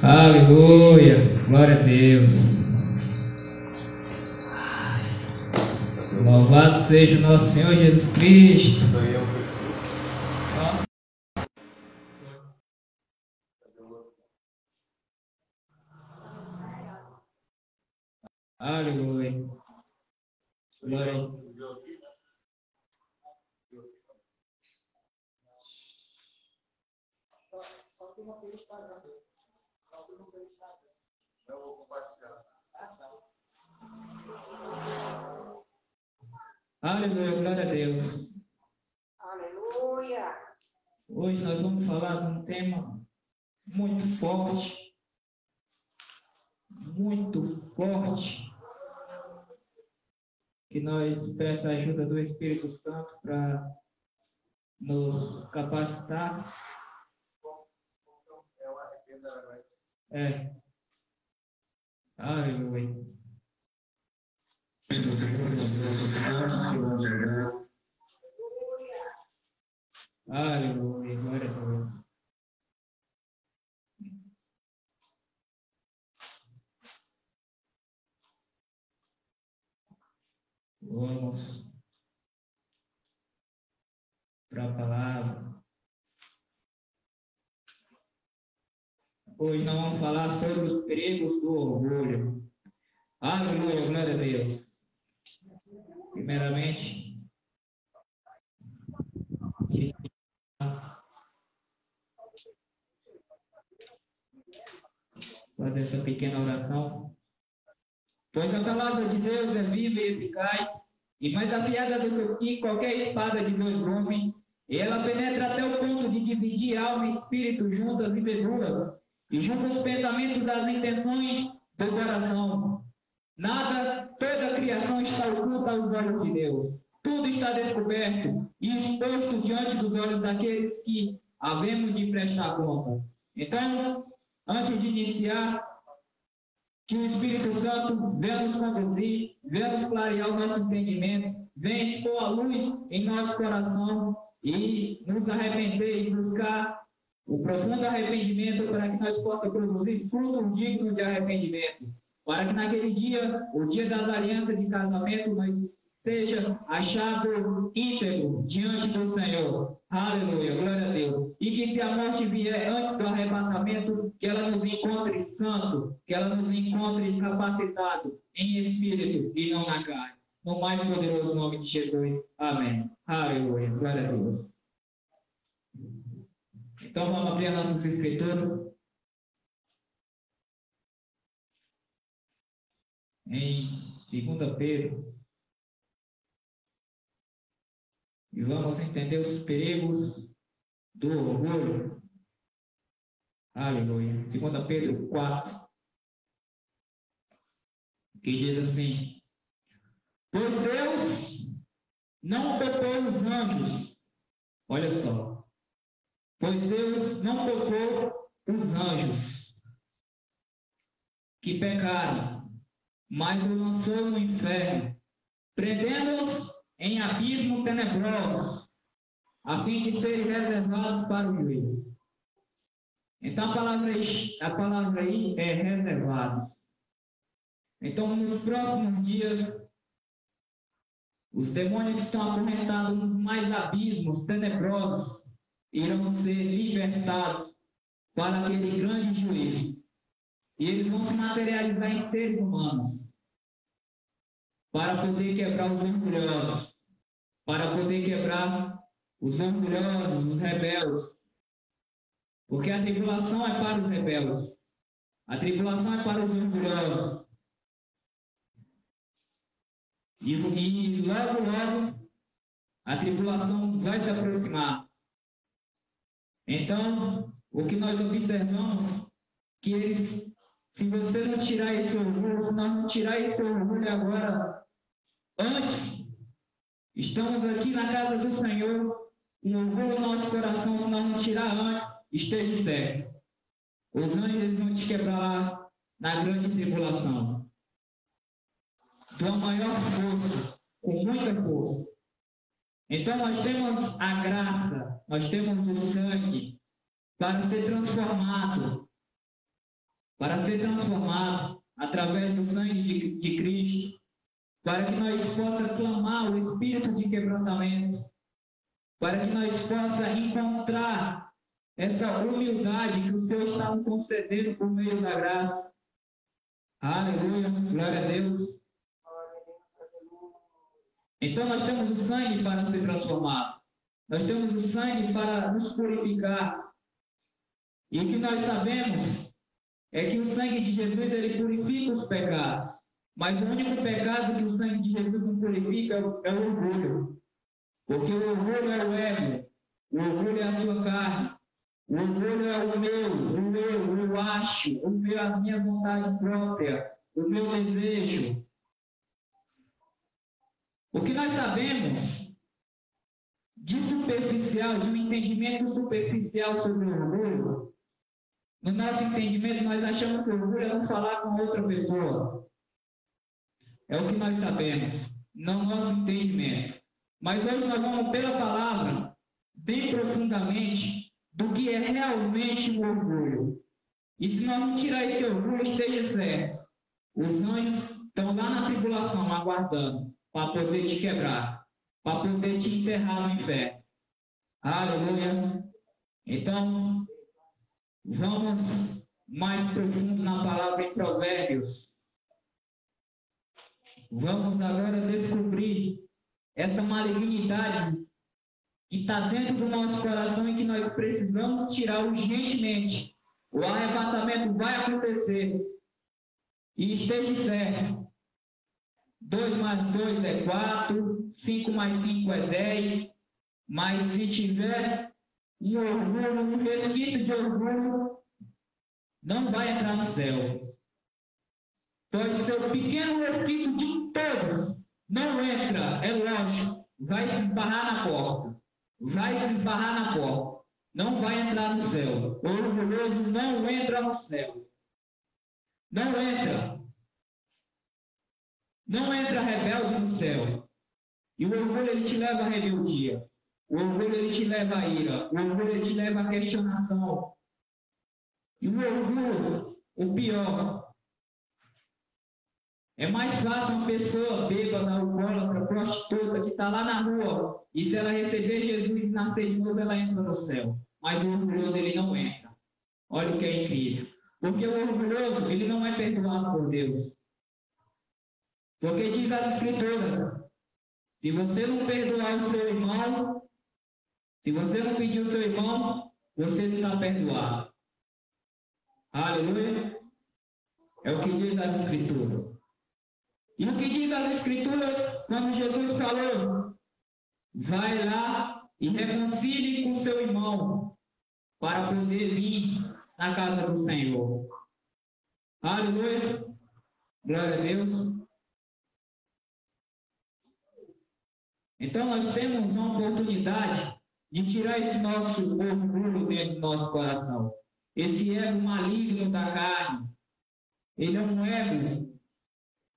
Aleluia, glória a Deus. Louvado seja o nosso Senhor Jesus Cristo. Aleluia. Glória a Deus. Aleluia, glória a Deus. Aleluia. Hoje nós vamos falar de um tema muito forte, que nós peçamos a ajuda do Espírito Santo para nos capacitar. Aleluia. Aleluia, glória a Deus. Vamos para a palavra. Hoje nós vamos falar sobre os perigos do orgulho. Aleluia, glória a Deus. Primeiramente, fazer essa pequena oração. Pois a palavra de Deus é viva e eficaz, e mais afiada do que qualquer espada de dois gumes, e ela penetra até o ponto de dividir alma e espírito juntas e medulas, e julga os pensamentos das intenções do coração. Nada, toda a criação está oculta aos olhos de Deus. Tudo está descoberto e exposto diante dos olhos daqueles que havemos de prestar conta. Então, antes de iniciar, que o Espírito Santo venha nos conduzir, venha nos clarear o nosso entendimento, venha expor a luz em nosso coração e nos arrepender e buscar o profundo arrependimento para que nós possamos produzir frutos dignos de arrependimento. Para que naquele dia, o dia das alianças de casamento, nós seja achado íntegro diante do Senhor. Aleluia, glória a Deus. E que se a morte vier antes do arrebatamento, que ela nos encontre santo, que ela nos encontre capacitado em espírito e não na carne. No mais poderoso nome de Jesus. Amém. Aleluia, glória a Deus. Então vamos abrir a nossa escritura em 2 Pedro. E vamos entender os perigos do orgulho. Aleluia. 2 Pedro 4, que diz assim: pois Deus não poupou os anjos. Olha só. Pois Deus não poupou os anjos que pecaram, mas os lançou no inferno, prendendo-os em abismo tenebrosos, a fim de serem reservados para o juízo. Então a palavra aí é reservados. Então nos próximos dias, os demônios que estão acorrentados nos mais abismos tenebrosos irão ser libertados para aquele grande juízo. E eles vão se materializar em seres humanos, para poder quebrar os orgulhosos, os rebeldes. Porque a tribulação é para os rebeldes, a tribulação é para os orgulhosos. E logo, a tribulação vai se aproximar. Então, o que nós observamos, que eles, se você não tirar esse orgulho, se nós não tirar esse orgulho agora, antes, estamos aqui na casa do Senhor, um orgulho no nosso coração, se nós não tirar antes, esteja certo. Os anjos eles vão te quebrar na grande tribulação. Com a maior força, com muita força. Então nós temos a graça, nós temos o sangue para ser transformado para ser transformado através do sangue de Cristo, para que nós possamos clamar o espírito de quebrantamento, para que nós possamos encontrar essa humildade que o Senhor está nos concedendo por meio da graça. Aleluia, glória a Deus. Então nós temos o sangue para ser transformado. Nós temos o sangue para nos purificar. E o que nós sabemos é que o sangue de Jesus ele purifica os pecados. Mas o único pecado que o sangue de Jesus não purifica é o orgulho. Porque o orgulho é o ego, o orgulho é a sua carne, o orgulho é o meu, eu acho, o meu, a minha vontade própria, o meu desejo. O que nós sabemos de superficial, de um entendimento superficial sobre o orgulho, no nosso entendimento nós achamos que o orgulho é não falar com outra pessoa. É o que nós sabemos, no nosso entendimento. Mas hoje nós vamos pela palavra, bem profundamente, do que é realmente o orgulho. E se nós não tirar esse orgulho, esteja certo. Os anjos estão lá na tribulação, aguardando, para poder te quebrar, para poder te enterrar no inferno. Aleluia. Então, vamos mais profundo na palavra em Provérbios. Vamos agora descobrir essa malignidade que está dentro do nosso coração e que nós precisamos tirar urgentemente. O arrebatamento vai acontecer. E esteja certo. 2 mais 2 é 4, 5 mais 5 é 10. Mas se tiver um orgulho, um resquício de orgulho, não vai entrar no céu. Pode ser o pequeno resquício de todos. Não entra, é lógico. Vai se esbarrar na porta. Vai se esbarrar na porta. Não vai entrar no céu. O orgulhoso não entra no céu. Não entra. Não entra rebelde no céu. E o orgulho ele te leva à rebeldia. O orgulho ele te leva à ira. O orgulho ele te leva à questionação. E o orgulho, o pior, é mais fácil uma pessoa bêbada, alcoólatra, prostituta, que está lá na rua, e se ela receber Jesus e nascer de novo, ela entra no céu. Mas o orgulhoso, ele não entra. Olha o que é incrível. Porque o orgulhoso, ele não é perdoado por Deus. Porque diz as Escrituras, se você não perdoar o seu irmão, se você não pedir o seu irmão, você não está perdoado. Aleluia. É o que diz as Escrituras. E o que diz as Escrituras, quando Jesus falou, vai lá e reconcilie com seu irmão, para poder vir na casa do Senhor. Aleluia. Glória a Deus. Então nós temos uma oportunidade de tirar esse nosso orgulho dentro do nosso coração. Esse ego maligno da carne. Ele é um ego.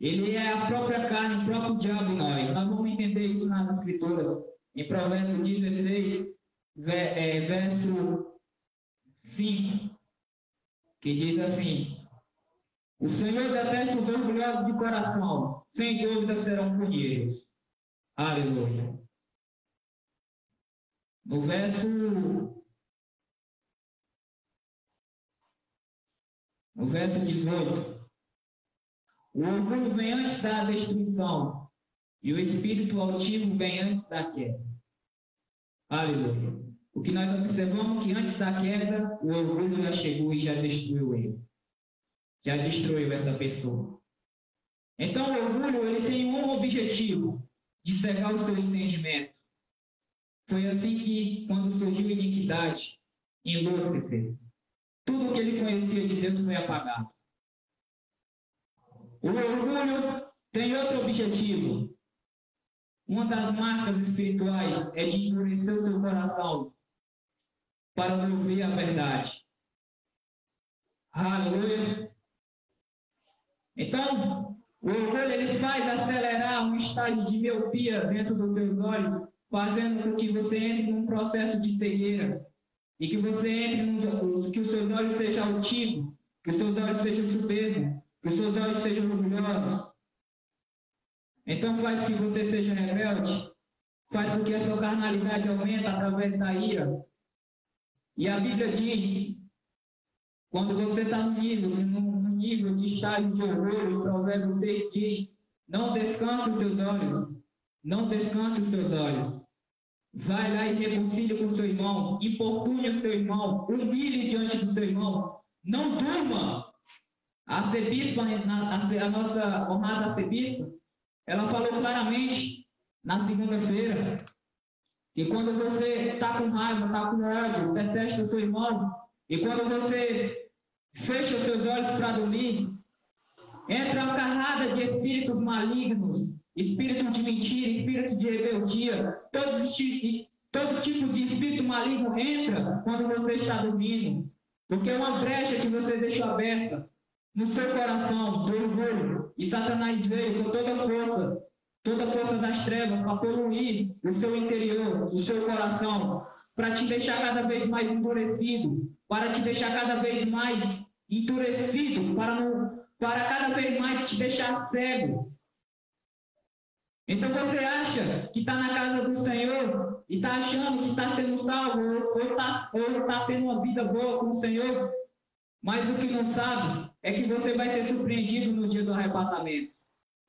Ele é a própria carne, o próprio diabo em nós. Nós vamos entender isso nas Escrituras. Em Provérbios 16, verso 5, que diz assim: o Senhor detesta os orgulhosos de coração, sem dúvida serão punidos. Aleluia. No verso 18, o orgulho vem antes da destruição, e o espírito altivo vem antes da queda. Aleluia. O que nós observamos é que antes da queda, o orgulho já chegou e já destruiu ele. Já destruiu essa pessoa. Então o orgulho ele tem um objetivo, de cegar o seu entendimento. Foi assim que, quando surgiu a iniquidade em Lúcifer, tudo que ele conhecia de Deus foi apagado. O orgulho tem outro objetivo. Uma das marcas espirituais é de endurecer o seu coração para não ouvir a verdade. Aleluia. Então, o orgulho ele faz acelerar um estágio de miopia dentro dos teus olhos, fazendo com que você entre num processo de cegueira e que você entre que os seus olhos sejam altivos, que os seus olhos sejam soberbos, que os seus olhos sejam orgulhosos. Então faz que você seja rebelde, faz com que a sua carnalidade aumente através da ira. E a Bíblia diz, quando você está no nível de estágio de orgulho, o Provérbio 6 diz, não descanse os seus olhos, não descanse os seus olhos. Vai lá e reconcilie com o seu irmão, importune o seu irmão, humilhe diante do seu irmão. Não durma. A arcebispa, a nossa honrada arcebispa, ela falou claramente na segunda-feira que quando você está com raiva, está com ódio, detesta o seu irmão, e quando você fecha os seus olhos para dormir, entra uma carrada de espíritos malignos, espírito de mentira, espírito de rebeldia, todo tipo de espírito maligno entra quando você está dormindo, porque é uma brecha que você deixou aberta no seu coração, do orgulho, e Satanás veio com toda a força das trevas para poluir o seu interior, o seu coração, para te deixar cada vez mais endurecido, para te deixar cada vez mais endurecido, para cada vez mais te deixar cego. Então você acha que está na casa do Senhor e está achando que está sendo salvo ou está tendo uma vida boa com o Senhor, mas o que não sabe é que você vai ser surpreendido no dia do arrebatamento,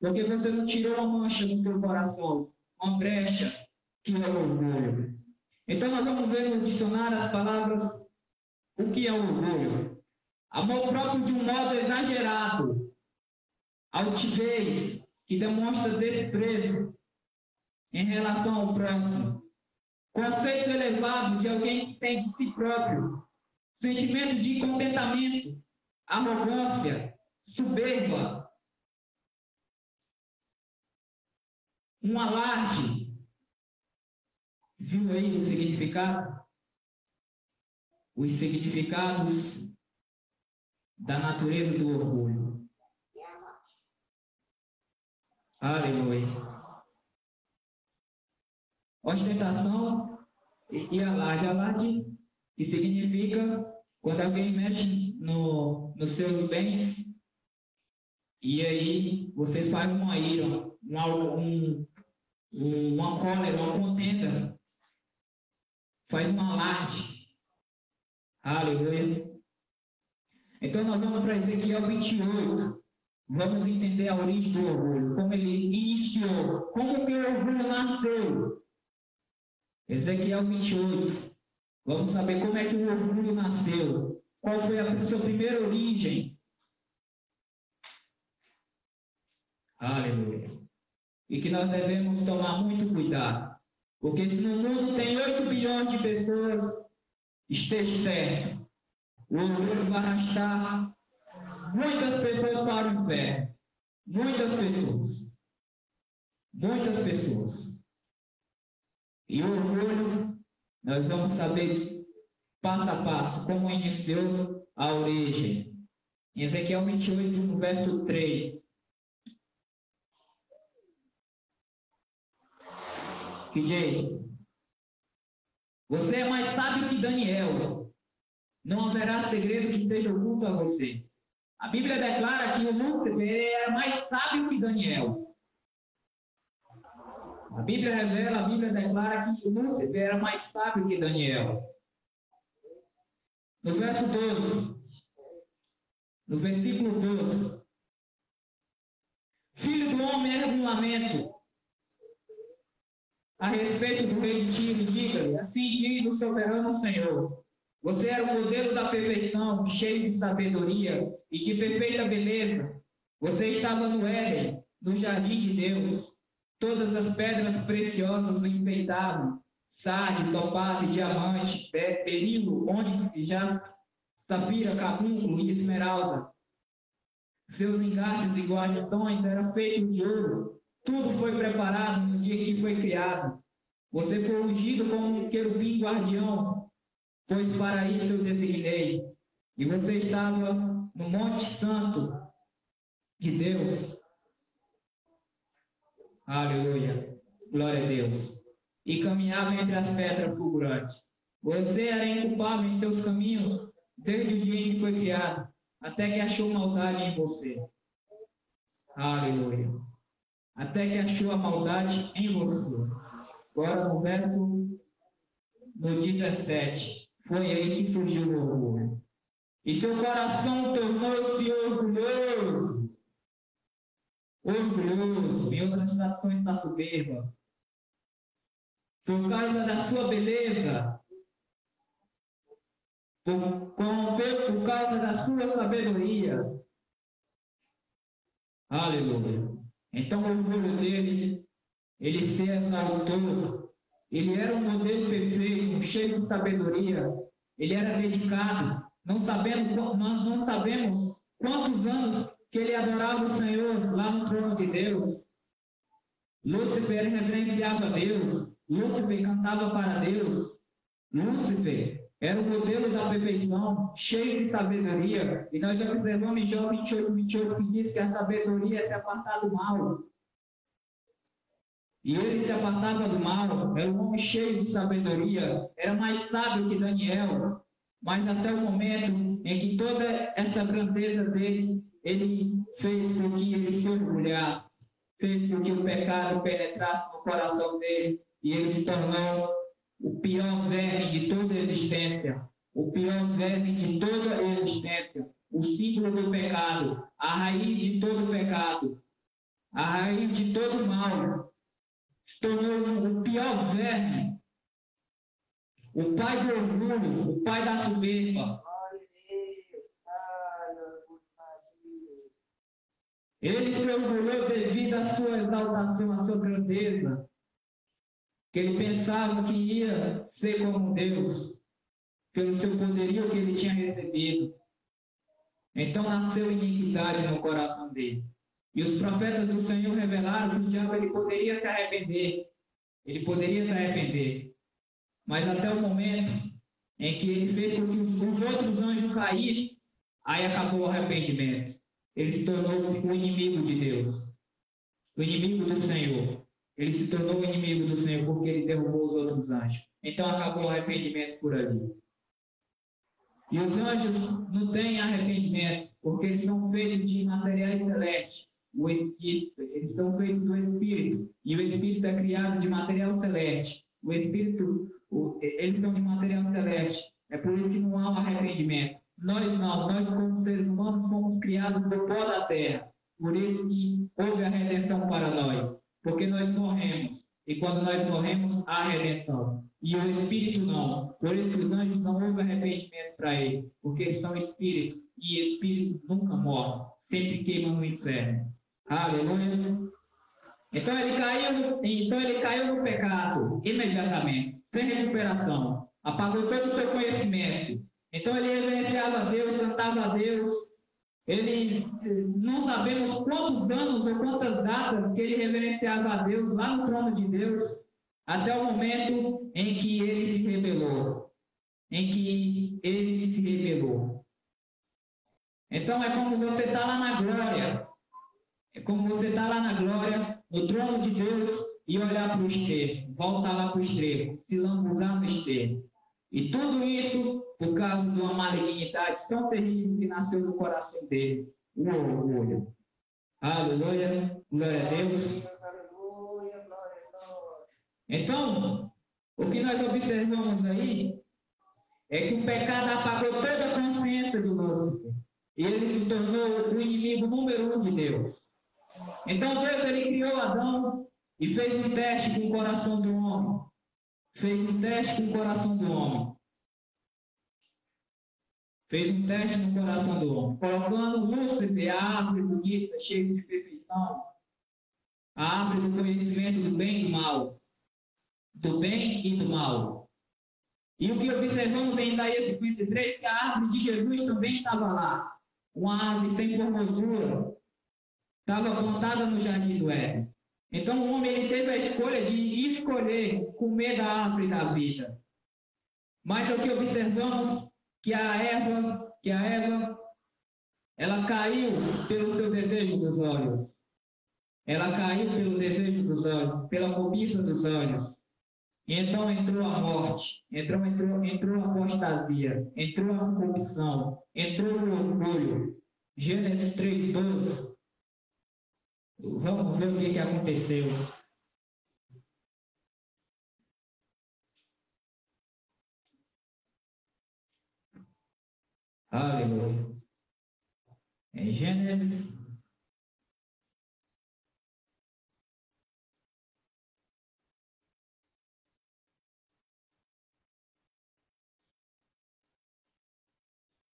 porque você não tirou a mancha do seu coração, uma brecha que é o orgulho. Então nós vamos ver no dicionário as palavras, o que é o orgulho. Amor próprio de um modo exagerado, altivez, que demonstra desprezo em relação ao próximo, conceito elevado de alguém que tem de si próprio, sentimento de contentamento, arrogância, soberba, um alarde. Viu aí o significado? Os significados da natureza do orgulho. Aleluia. Ostentação e alarde. Alarde que significa quando alguém mexe nos seus bens e aí você faz uma ira, uma cólera, uma contenda, faz um alarde. Aleluia. Então nós vamos para Ezequiel 28. Vamos entender a origem do orgulho, como ele iniciou, como que o orgulho nasceu. Ezequiel 28. Vamos saber como é que o orgulho nasceu, qual foi a sua primeira origem. Aleluia. E que nós devemos tomar muito cuidado, porque se no mundo tem 8 bilhões de pessoas, esteja certo, o orgulho vai arrastar muitas pessoas para o inferno. Muitas pessoas. Muitas pessoas. E o orgulho, nós vamos saber passo a passo como iniciou a origem. Em Ezequiel 28, no verso 3. Que diz: você é mais sábio que Daniel. Não haverá segredo que esteja oculto a você. A Bíblia declara que o Lúcifer era mais sábio que Daniel. A Bíblia declara que o Lúcifer era mais sábio que Daniel. No verso 12, no versículo 12, filho do homem, ergue um lamento a respeito do rei de Tiro, diga-lhe, assim diz o soberano Senhor. Você era o modelo da perfeição, cheio de sabedoria e de perfeita beleza. Você estava no Éden, no jardim de Deus. Todas as pedras preciosas o enfeitavam: sardio, topázio, diamante, berilo, ônix, jaspe, safira, carbúnculo e esmeralda. Seus engastes e guarnições eram feitos de ouro. Tudo foi preparado no dia que foi criado. Você foi ungido como um querubim guardião, pois para isso eu designei. E você estava no Monte Santo de Deus. Aleluia. Glória a Deus. E caminhava entre as pedras fulgurantes. Você era inculpável em seus caminhos desde o dia em que foi criado. até que achou maldade em você. Aleluia. Até que achou a maldade em você. Agora no verso no 17. Foi aí que surgiu o orgulho. E seu coração tornou-se orgulhoso. Orgulhoso. Em outras traduções está soberba. Por causa da sua beleza. Por causa da sua sabedoria. Aleluia. Então o orgulho dele, ele se exaltou. Ele era um modelo perfeito, cheio de sabedoria. Ele era dedicado. Não sabemos quantos anos que ele adorava o Senhor lá no trono de Deus. Lúcifer reverenciava Deus. Lúcifer cantava para Deus. Lúcifer era o modelo da perfeição, cheio de sabedoria. E nós observamos em Jó 28, que diz que a sabedoria é se apartar do mal. E ele se apartava do mal, era um homem cheio de sabedoria, era mais sábio que Daniel. Mas até o momento em que toda essa grandeza dele, ele fez com que ele se orgulhasse, fez com que o pecado penetrasse no coração dele, e ele se tornou o pior verme de toda a existência, o pior verme de toda a existência, o símbolo do pecado, a raiz de todo o pecado, a raiz de todo o mal. Se tornou o pior verme, o pai do orgulho, o pai da soberba. Ele se orgulhou devido à sua exaltação, à sua grandeza, que ele pensava que ia ser como Deus, pelo seu poderio que ele tinha recebido. Então nasceu iniquidade no coração dele. E os profetas do Senhor revelaram que o diabo ele poderia se arrepender. Ele poderia se arrepender. Mas até o momento em que ele fez com que os outros anjos caíssem, aí acabou o arrependimento. Ele se tornou o inimigo de Deus. O inimigo do Senhor. Ele se tornou o inimigo do Senhor porque ele derrubou os outros anjos. Então acabou o arrependimento por ali. E os anjos não têm arrependimento, porque eles são feitos de materiais celestes. O Espírito, eles são feitos do Espírito. E o Espírito é criado de material celeste. O Espírito, eles são de material celeste. É por isso que não há um arrependimento. Nós não, nós como seres humanos fomos criados do pó da terra. Por isso que houve a redenção para nós. Porque nós morremos. E quando nós morremos, há redenção. E o Espírito não. Por isso que os anjos não houve arrependimento para ele. Porque eles são Espírito. E Espírito nunca morre. Sempre queima no inferno. Aleluia. Então ele caiu no pecado imediatamente. Sem recuperação. Apagou todo o seu conhecimento. Então ele reverenciava a Deus, cantava a Deus. Ele, não sabemos quantos anos ou quantas datas que ele reverenciava a Deus lá no trono de Deus, até o momento em que ele se rebelou. Então é como você está lá na glória. É como você está lá na glória, no trono de Deus, e olhar para o esterco. Voltar lá para o esterco, se lambuzar no esterco. E tudo isso por causa de uma malignidade tão terrível que nasceu no coração dele. O orgulho. Aleluia. Glória a Deus. Então, o que nós observamos aí é que o pecado apagou toda a consciência do Lúcifer. E ele se tornou o inimigo número 1 de Deus. Então Deus ele criou Adão e fez um teste com o coração do homem. Fez um teste no coração do homem, colocando Lúcifer, a árvore bonita, cheia de perfeição, a árvore do conhecimento do bem e do mal, do bem e do mal. E o que observamos em Isaías 53, que a árvore de Jesus também estava lá, uma árvore sem formosura, estava plantada no jardim do Éden. Então o homem ele teve a escolha de escolher comer da árvore da vida. Mas o que observamos que a Eva, ela caiu pelo seu desejo dos olhos. Ela caiu pelo desejo dos olhos, pela cobiça dos olhos. Então entrou a morte, entrou a apostasia, entrou a corrupção, entrou o orgulho. Gênesis 3:12. Vamos ver o que aconteceu. Aleluia. Em Gênesis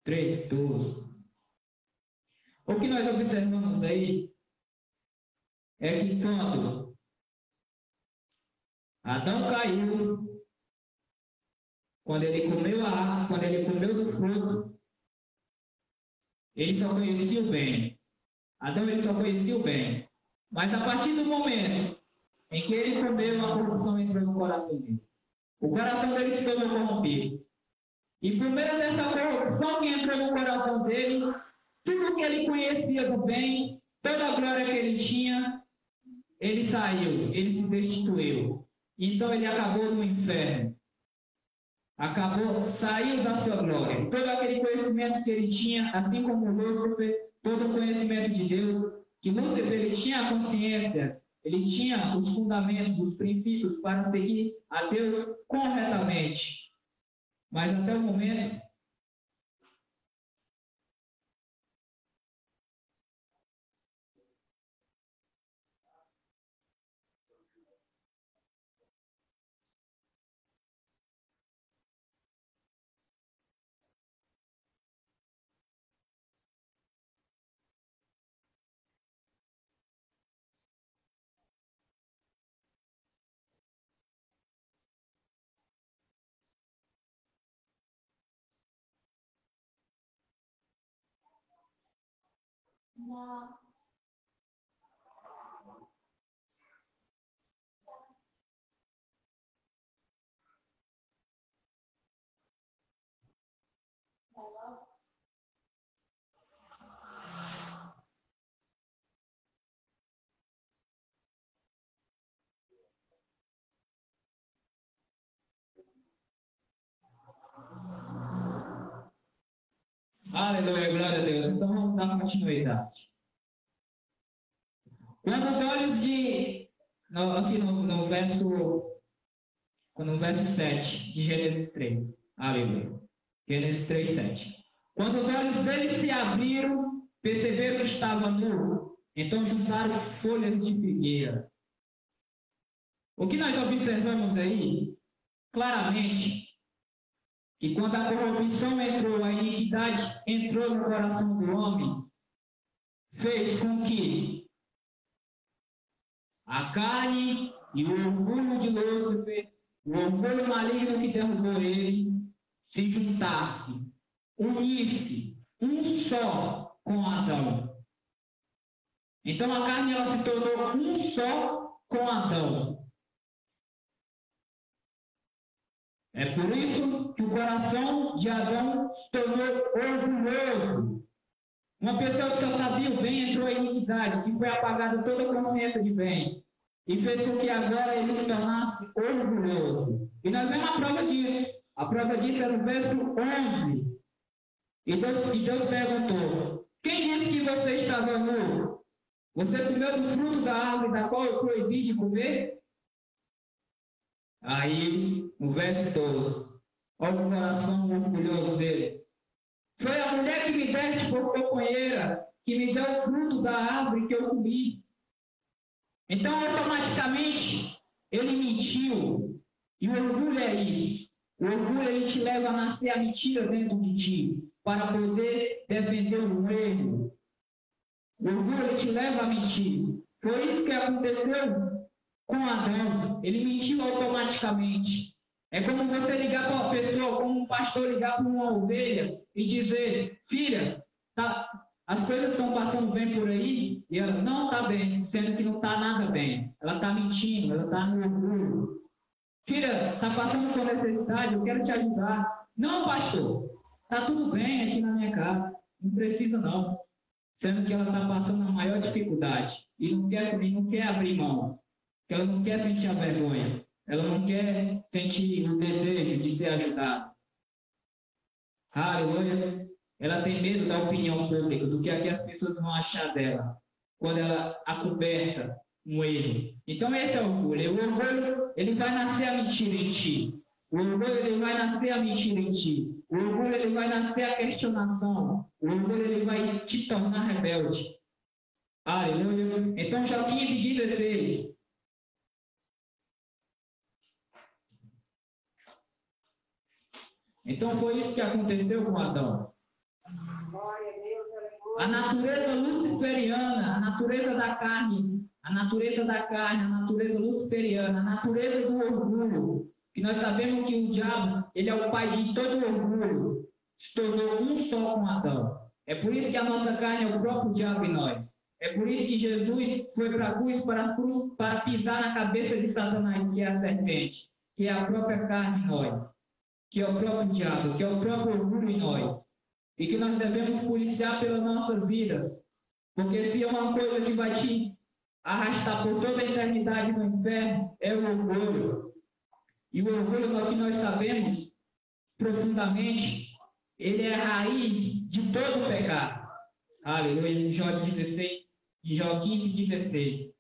3:12. O que nós observamos aí é que quando Adão caiu, quando ele comeu do fruto, ele só conhecia o bem. Adão ele só conhecia o bem. Mas a partir do momento em que ele comeu, a corrupção entrou no coração dele. O coração dele se tornou corrompido. E por meio dessa corrupção que entrou no coração dele, tudo que ele conhecia do bem, toda a glória que ele tinha, ele saiu, ele se destituiu. Então ele acabou no inferno. Saiu da sua glória. Todo aquele conhecimento que ele tinha, assim como Lúcifer, todo o conhecimento de Deus, que Lúcifer ele tinha a consciência, ele tinha os fundamentos, os princípios para seguir a Deus corretamente. Mas até o momento, aleluia, glória a Deus. Então vamos dar continuidade. Quando os olhos aqui no verso 7 de Gênesis 3. Aleluia. Gênesis 3:7. Quando os olhos deles se abriram, perceberam que estava nu. Então juntaram folhas de figueira. O que nós observamos aí, claramente, que quando a corrupção entrou, a iniquidade entrou no coração do homem, fez com que a carne e o orgulho de Lúcifer, o orgulho maligno que derrubou ele, se juntasse, unisse um só com Adão. Então a carne ela se tornou um só com Adão. É por isso que o coração de Adão se tornou orgulhoso. Uma pessoa que só sabia o bem entrou em iniquidade, que foi apagada toda a consciência de bem. E fez com que agora ele se tornasse orgulhoso. E nós vemos a prova disso. A prova disso é no verso 11. E Deus perguntou: quem disse que você estava nu? Você comeu do fruto da árvore da qual eu proibi de comer? Aí, no verso 12, olha o coração orgulhoso dele. Foi a mulher que me deste por companheira, que me deu o fruto da árvore que eu comi. Então, automaticamente, ele mentiu. E o orgulho é isso. O orgulho ele te leva a nascer a mentira dentro de ti, para poder defender um erro. O orgulho ele te leva a mentir. Foi isso que aconteceu com Adão. Ele mentiu automaticamente. É como você ligar para uma pessoa, como um pastor ligar para uma ovelha e dizer: filha, as coisas estão passando bem por aí, e ela não está bem, sendo que não está nada bem. Ela está mentindo, ela está no orgulho. Filha, está passando por necessidade, eu quero te ajudar. Não, pastor, está tudo bem aqui na minha casa, não precisa não. Sendo que ela está passando a maior dificuldade e não quer abrir mão, que ela não quer sentir a vergonha. Ela não quer sentir o desejo de ser ajudada. Aleluia. Ela tem medo da opinião pública, do que aqui as pessoas vão achar dela, quando ela acoberta um erro. Então esse é o orgulho. O orgulho, ele vai nascer a mentira em ti. O orgulho, ele vai nascer a mentira em ti. O orgulho, ele vai nascer a questionação. O orgulho, ele vai te tornar rebelde. Aleluia. Então Jó 15:16. Então foi isso que aconteceu com Adão. A natureza luciferiana, a natureza da carne, a natureza luciferiana, a natureza do orgulho, que nós sabemos que o diabo, ele é o pai de todo orgulho, se tornou um só com Adão. É por isso que a nossa carne é o próprio diabo em nós. É por isso que Jesus foi para a cruz para pisar na cabeça de Satanás, que é a serpente, que é a própria carne em nós, que é o próprio diabo, que é o próprio orgulho em nós. E que nós devemos policiar pelas nossas vidas. Porque se é uma coisa que vai te arrastar por toda a eternidade no inferno, é o orgulho. E o orgulho, que nós sabemos profundamente, ele é a raiz de todo o pecado. Aleluia. Jó 15:16.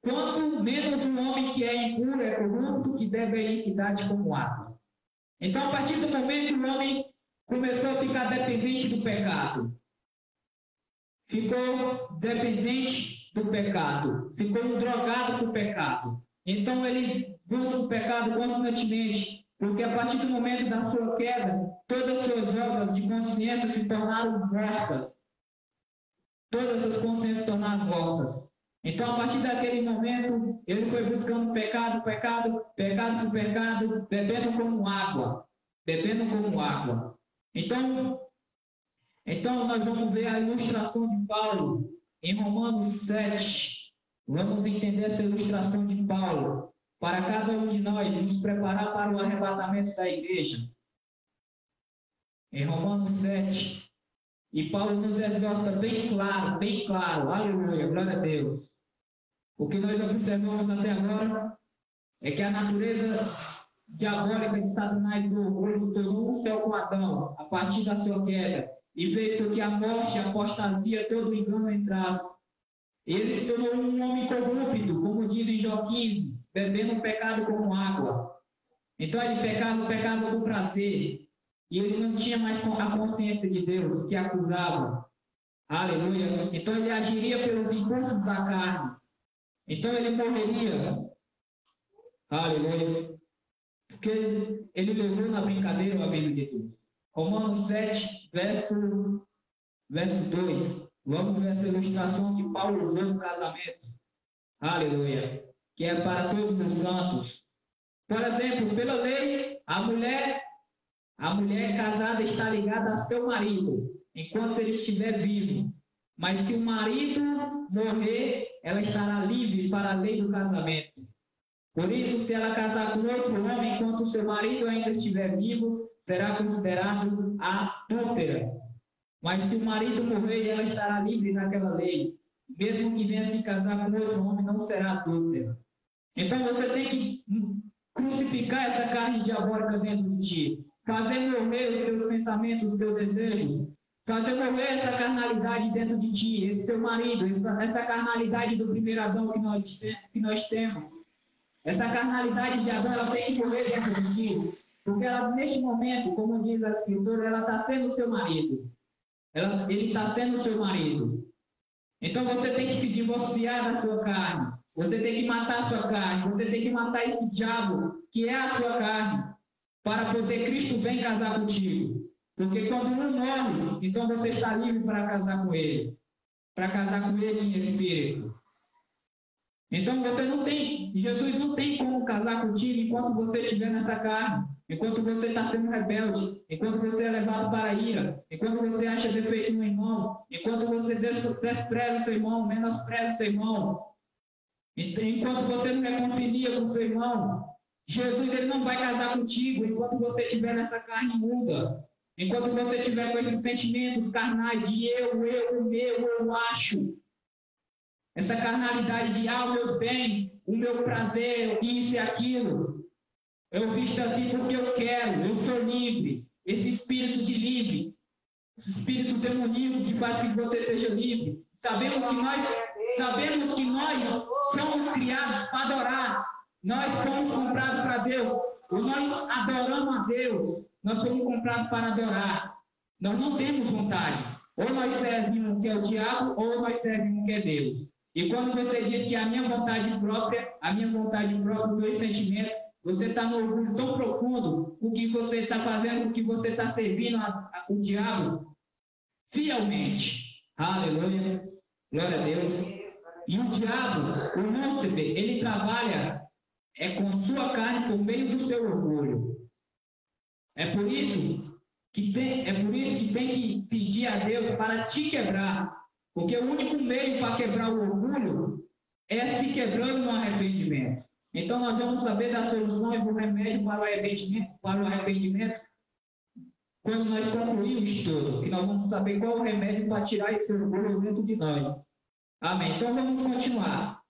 Quanto menos um homem que é impuro é corrupto, que deve a iniquidade como água. Então, a partir do momento que o homem começou a ficar dependente do pecado, ficou dependente do pecado, ficou drogado com o pecado. Então, ele busca o pecado constantemente, porque a partir do momento da sua queda, todas as suas obras de consciência se tornaram mortas. Todas as consciências se tornaram mortas. Então, a partir daquele momento, ele foi buscando pecado por pecado, bebendo como água. Então, nós vamos ver a ilustração de Paulo em Romanos 7. Vamos entender essa ilustração de Paulo para cada um de nós nos preparar para o arrebatamento da igreja. Em Romanos 7. E Paulo nos exorta bem claro, aleluia, glória a Deus. O que nós observamos até agora é que a natureza diabólica de Satanás do orgulho tornou um céu com Adão, a partir da sua queda, e fez com que a morte, a apostasia, todo o engano entrasse. Ele se tornou um homem corrupto, como diz em Jó 15, bebendo o pecado como água. Então ele pecava por prazer, e ele não tinha mais a consciência de Deus, que acusava. Aleluia. Então ele agiria pelos impulsos da carne. Então ele morreria. Aleluia. Porque ele levou na brincadeira a vida de Deus. Romanos 7, verso 2. Vamos ver essa ilustração que Paulo usou no casamento. Aleluia. Que é para todos os santos. Por exemplo, pela lei, a mulher casada está ligada a seu marido, enquanto ele estiver vivo. Mas se o marido morrer, ela estará livre para a lei do casamento. Por isso, se ela casar com outro homem, enquanto o seu marido ainda estiver vivo, será considerado adúltera. Mas se o marido morrer, ela estará livre naquela lei. Mesmo que venha se casar com outro homem, não será adúltera. Então você tem que crucificar essa carne diabólica dentro de ti. Fazer morrer os teus pensamentos, os teus desejos. Fazer morrer essa carnalidade dentro de ti, esse teu marido, essa carnalidade do primeiro Adão que nós temos. Essa carnalidade de Adão, ela tem que morrer dentro de ti. Porque ela, neste momento, como diz a Escritura, ela está sendo o seu marido. Ele está sendo o seu marido. Então você tem que se divorciar da sua carne. Você tem que matar a sua carne. Você tem que matar esse diabo, que é a sua carne, para poder Cristo vir casar contigo. Porque quando um morre, então você está livre para casar com ele. Para casar com ele em espírito. Então Jesus não tem como casar contigo enquanto você estiver nessa carne. Enquanto você está sendo rebelde, enquanto você é levado para a ira, enquanto você acha defeito no irmão, enquanto você despreza o seu irmão, menospreza o seu irmão, enquanto você não reconcilia com o seu irmão, Jesus ele não vai casar contigo enquanto você estiver nessa carne imunda. enquanto você tiver com esses sentimentos carnais de eu, o meu, eu acho, essa carnalidade de o meu bem, o meu prazer, isso e aquilo, eu visto assim porque eu quero, eu sou livre, esse espírito de livre, esse espírito demoníaco que faz que você seja livre. Sabemos que nós somos criados para adorar. Nós fomos comprados para Deus. Ou nós adoramos a Deus. Nós fomos comprados para adorar. Nós não temos vontade. Ou nós servimos que é o diabo, ou nós servimos que é Deus. E quando você diz que a minha vontade própria, os meus sentimentos, você está no orgulho tão profundo, o que você está fazendo, o que você está servindo o diabo fielmente. Aleluia. Glória a Deus. E o diabo, o Lúcifer, ele trabalha com sua carne por meio do seu orgulho. É por isso que tem que pedir a Deus para te quebrar. Porque o único meio para quebrar o orgulho é se quebrando no arrependimento. Então nós vamos saber das soluções do remédio para o arrependimento quando nós concluirmos tudo, que nós vamos saber qual é o remédio para tirar esse orgulho dentro de nós. Amém. Então vamos continuar.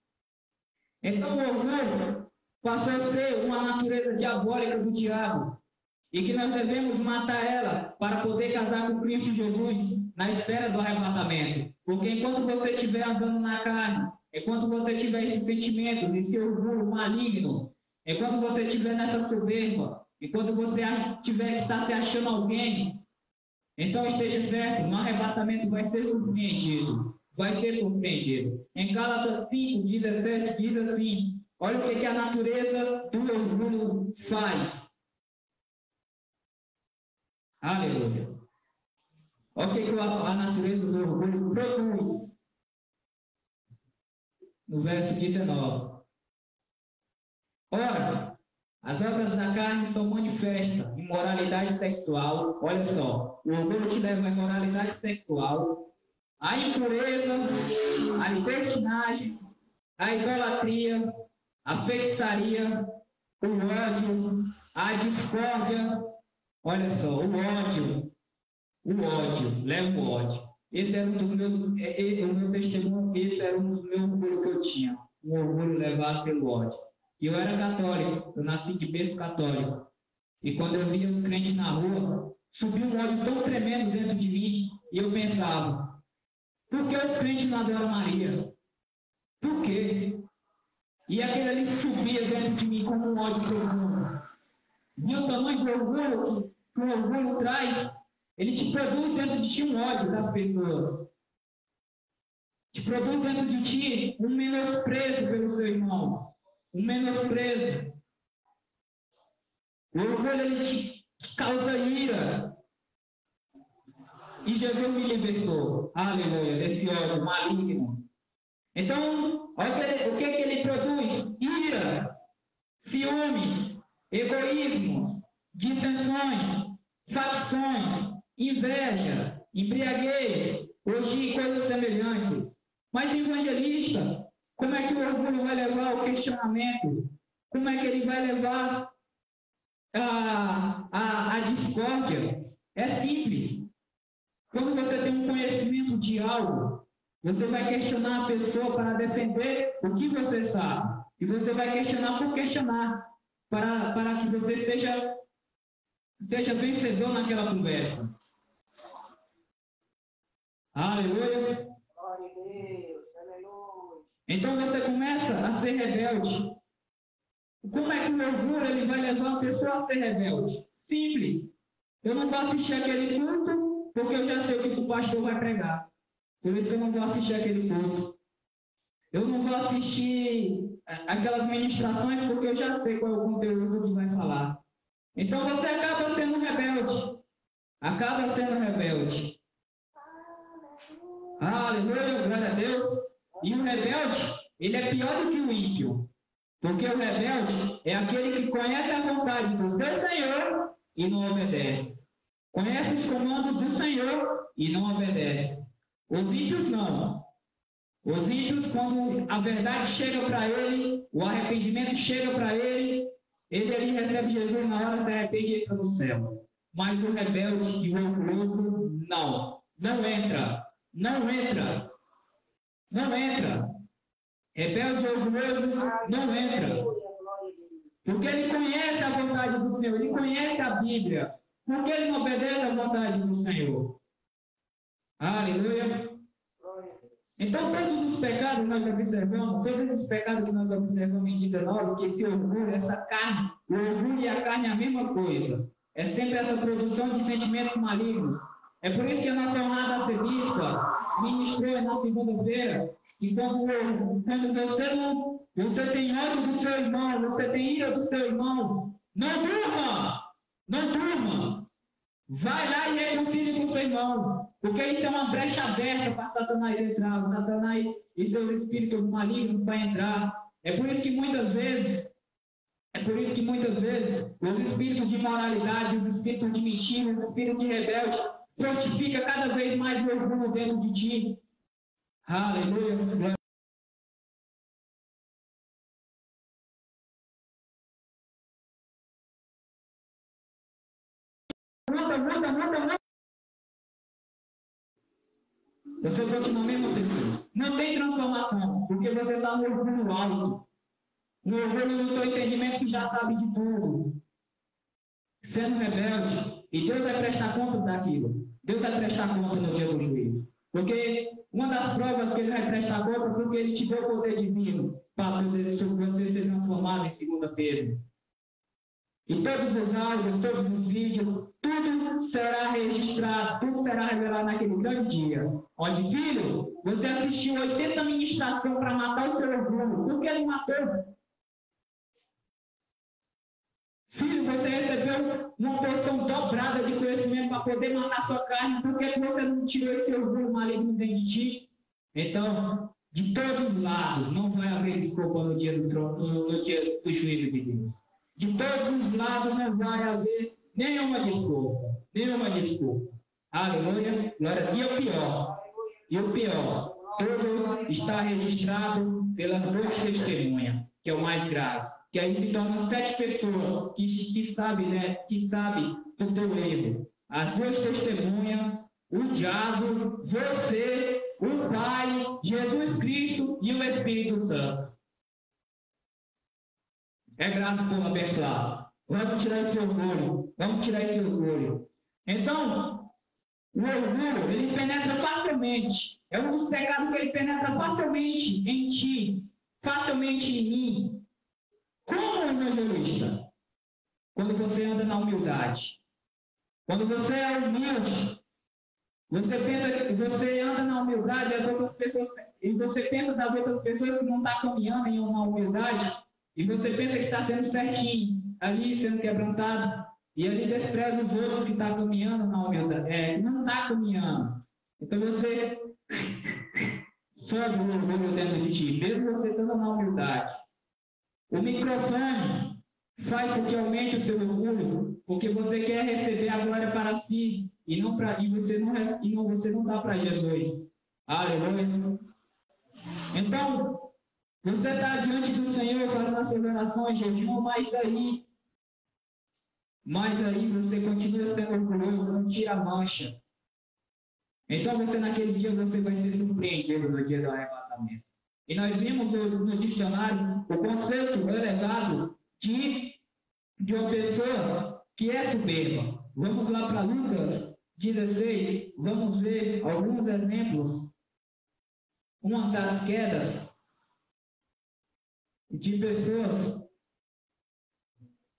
Então o orgulho passou a ser uma natureza diabólica do diabo e que nós devemos matar ela para poder casar com Cristo Jesus na espera do arrebatamento. Porque enquanto você estiver andando na carne, enquanto você tiver esses sentimentos, esse orgulho maligno, enquanto você estiver nessa soberba, enquanto você tiver que estar se achando alguém, então esteja certo, no arrebatamento vai ser surpreendido. Em Gálatas 5:17 diz assim, olha o que a natureza do orgulho faz. Aleluia. Olha o que a natureza do orgulho produz. No verso 19. Ora, as obras da carne são manifestas: imoralidade sexual. Olha só, o orgulho te leva à imoralidade sexual, à impureza, à libertinagem, à idolatria, à feitiçaria, o ódio, a discórdia. Olha só, o ódio, leva o ódio. Esse era um dos meus, o meu testemunho, esse era um dos meus orgulhos que eu tinha, um orgulho levado pelo ódio. E eu era católico, eu nasci de berço católico. E quando eu via os crentes na rua, subia um ódio tão tremendo dentro de mim, e eu pensava, por que os crentes não adoram Maria? Por quê? E aquele ali subia dentro de mim como um ódio profundo. Viu o tamanho do orgulho que o orgulho traz? Ele te produz dentro de ti um ódio das pessoas. Te produz dentro de ti um menosprezo pelo seu irmão. Um menosprezo. O orgulho ele te causa ira. E Jesus me libertou. Aleluia. Desse ódio maligno. Então, olha o que ele produz? Ira, ciúmes, egoísmo, dissensões, facções, inveja, embriaguez, orgia e coisas semelhantes. Mas evangelista, como é que o orgulho vai levar ao questionamento? Como é que ele vai levar a discórdia? É simples. Quando você tem um conhecimento de algo, você vai questionar a pessoa para defender o que você sabe. E você vai questionar por questionar, para que você seja vencedor naquela conversa. Aleluia. Glória a Deus, aleluia. Então você começa a ser rebelde. Como é que o orgulho ele vai levar a pessoa a ser rebelde? Simples. Eu não vou assistir aquele culto porque eu já sei o que o pastor vai pregar. Por isso que eu não vou assistir aquele culto. Eu não vou assistir aquelas ministrações porque eu já sei qual é o conteúdo que vai falar. Então você acaba sendo rebelde. Aleluia, glória a Deus. E o rebelde, ele é pior do que o ímpio. Porque o rebelde é aquele que conhece a vontade do seu Senhor e não obedece. Conhece os comandos do Senhor e não obedece. Os ímpios não. Os ímpios, quando a verdade chega para ele, o arrependimento chega para ele ali recebe Jesus na hora, se arrepende e entra no céu. mas o rebelde e o orgulhoso não. Não entra. Não entra. Não entra. Rebelde e orgulhoso não entra. Porque ele conhece a vontade do Senhor, ele conhece a Bíblia. Por que ele não obedece à vontade do Senhor? Aleluia. Então, todos os pecados nós observamos, todos os pecados que nós observamos em 19, que esse orgulho, essa carne, o orgulho e a carne é a mesma coisa. É sempre essa produção de sentimentos malignos. É por isso que a nossa honrada arcebispa ministrou na segunda-feira que quando você tem ódio do seu irmão, você tem ira do seu irmão, não durma! Não durma! Vai lá e reconcilie com o seu irmão, porque isso é uma brecha aberta para Satanás entrar, Satanás e seus espíritos malignos para entrar. É por isso que muitas vezes os espíritos de imoralidade, os espíritos de mentira, os espíritos de rebelde fortifica cada vez mais o orgulho dentro de ti. Aleluia. Muda. Você continua a mesma pessoa. Não tem transformação, porque você está no orgulho alto. No orgulho do seu entendimento que já sabe de tudo. Sendo rebelde. E Deus vai prestar conta daquilo. Deus vai prestar conta no dia do juízo. Porque uma das provas que ele vai prestar conta é porque ele te deu o poder divino para poder você ser transformado em 2 Pedro. E todos os áudios, todos os vídeos, tudo será registrado, tudo será revelado naquele grande dia. Onde, filho, você assistiu 80 ministrações para matar o seu orgulho. Por que ele matou? Filho, você recebeu uma porção dobrada de conhecimento para poder matar sua carne. Por que você não tirou esse orgulho maligno dentro de ti? Então, de todos os lados, não vai haver desculpa no dia do juízo de Deus. De todos os lados não vai haver nenhuma desculpa. Aleluia. Glória. E o pior, tudo está registrado pelas 2 testemunhas, que é o mais grave. Que aí se tornam 7 pessoas que sabem do teu erro. As 2 testemunhas, o diabo, você, o Pai, Jesus Cristo e o Espírito Santo. É grato por abençoar. Vamos tirar esse orgulho. Então, o orgulho, ele penetra facilmente. É um dos pecados que ele penetra facilmente em ti, facilmente em mim. Como evangelista? Quando você anda na humildade. Quando você é humilde, você anda na humildade, as outras pessoas, e você pensa das outras pessoas que não estão caminhando em uma humildade. E você pensa que está sendo certinho, ali sendo quebrantado, e ali despreza os outros que estão caminhando na humildade, que não está caminhando. Então você sobe o orgulho dentro de ti, mesmo você estando na humildade. O microfone faz com que aumente o seu orgulho, porque você quer receber a glória para si, e você não dá para Jesus. Aleluia. Então, você está diante do Senhor fazendo as suas orações, jejum, mas aí você continua sendo orgulhoso, não tira a mancha. Então naquele dia você vai ser surpreendido no dia do arrebatamento. E nós vimos no dicionário o conceito elevado de uma pessoa que é soberba. Vamos lá para Lucas 16, vamos ver alguns exemplos. Uma das quedas de pessoas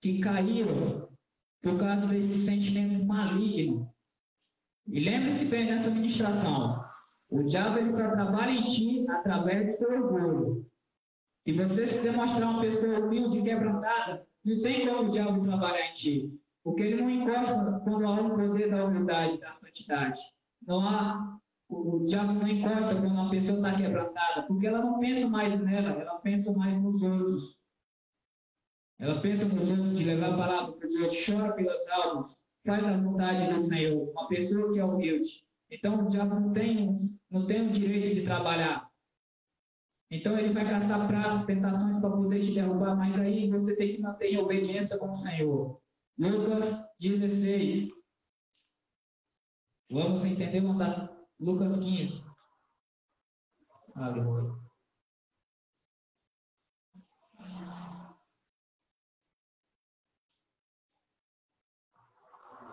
que caíram por causa desse sentimento maligno. E lembre-se bem dessa ministração. O diabo ele só trabalha em ti através do seu orgulho. Se você se demonstrar uma pessoa humilde e quebrantada, não tem como o diabo trabalhar em ti. Porque ele não encosta quando há um poder da humildade, da santidade. O diabo não encosta quando uma pessoa está quebrantada, porque ela não pensa mais nela, ela pensa mais nos outros. Ela pensa nos outros, de levar a palavra para os outros, chora pelas almas, faz a vontade do Senhor. Uma pessoa que é humilde. Então o diabo não tem o direito de trabalhar. Então ele vai caçar pratos, tentações para poder te derrubar, mas aí você tem que manter em obediência com o Senhor. Lucas 16. Vamos entender, vamos dar Lucas 15. Aleluia.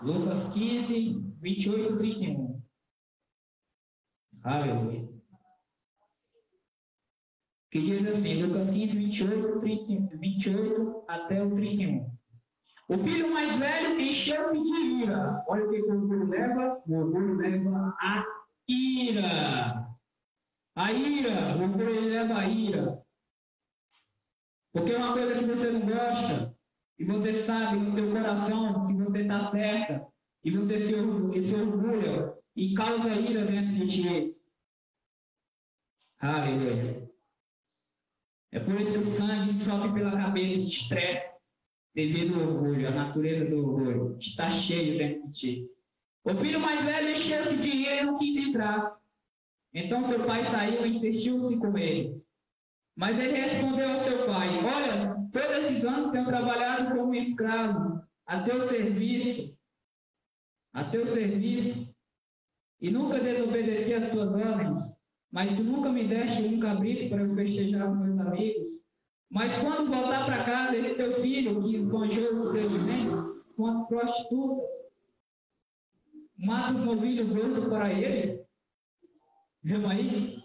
Lucas 15, 28, 31. Aleluia. Que diz assim, Lucas 15, 28 até o 31. O filho mais velho encheu-se de ira. Olha o que o orgulho leva. O orgulho leva a ira. A ira, o orgulho leva a ira. Porque é uma coisa que você não gosta, e você sabe no teu coração se você está certa, e você se orgulha e causa ira dentro de ti. Aleluia. É por isso que o sangue sobe pela cabeça de estresse, devido ao orgulho, a natureza do orgulho está cheio dentro de ti. O filho mais velho encheu-se de ira e não quis entrar. Então seu pai saiu e insistiu-se com ele. Mas ele respondeu ao seu pai: olha, todos esses anos tenho trabalhado como escravo, a teu serviço, e nunca desobedeci às tuas ordens, mas tu nunca me deste um cabrito para eu festejar com meus amigos. Mas quando voltar para casa, esse teu filho, que esbanjou os teus bens com as prostitutas, mata os novilhos gordos para ele. Viu aí?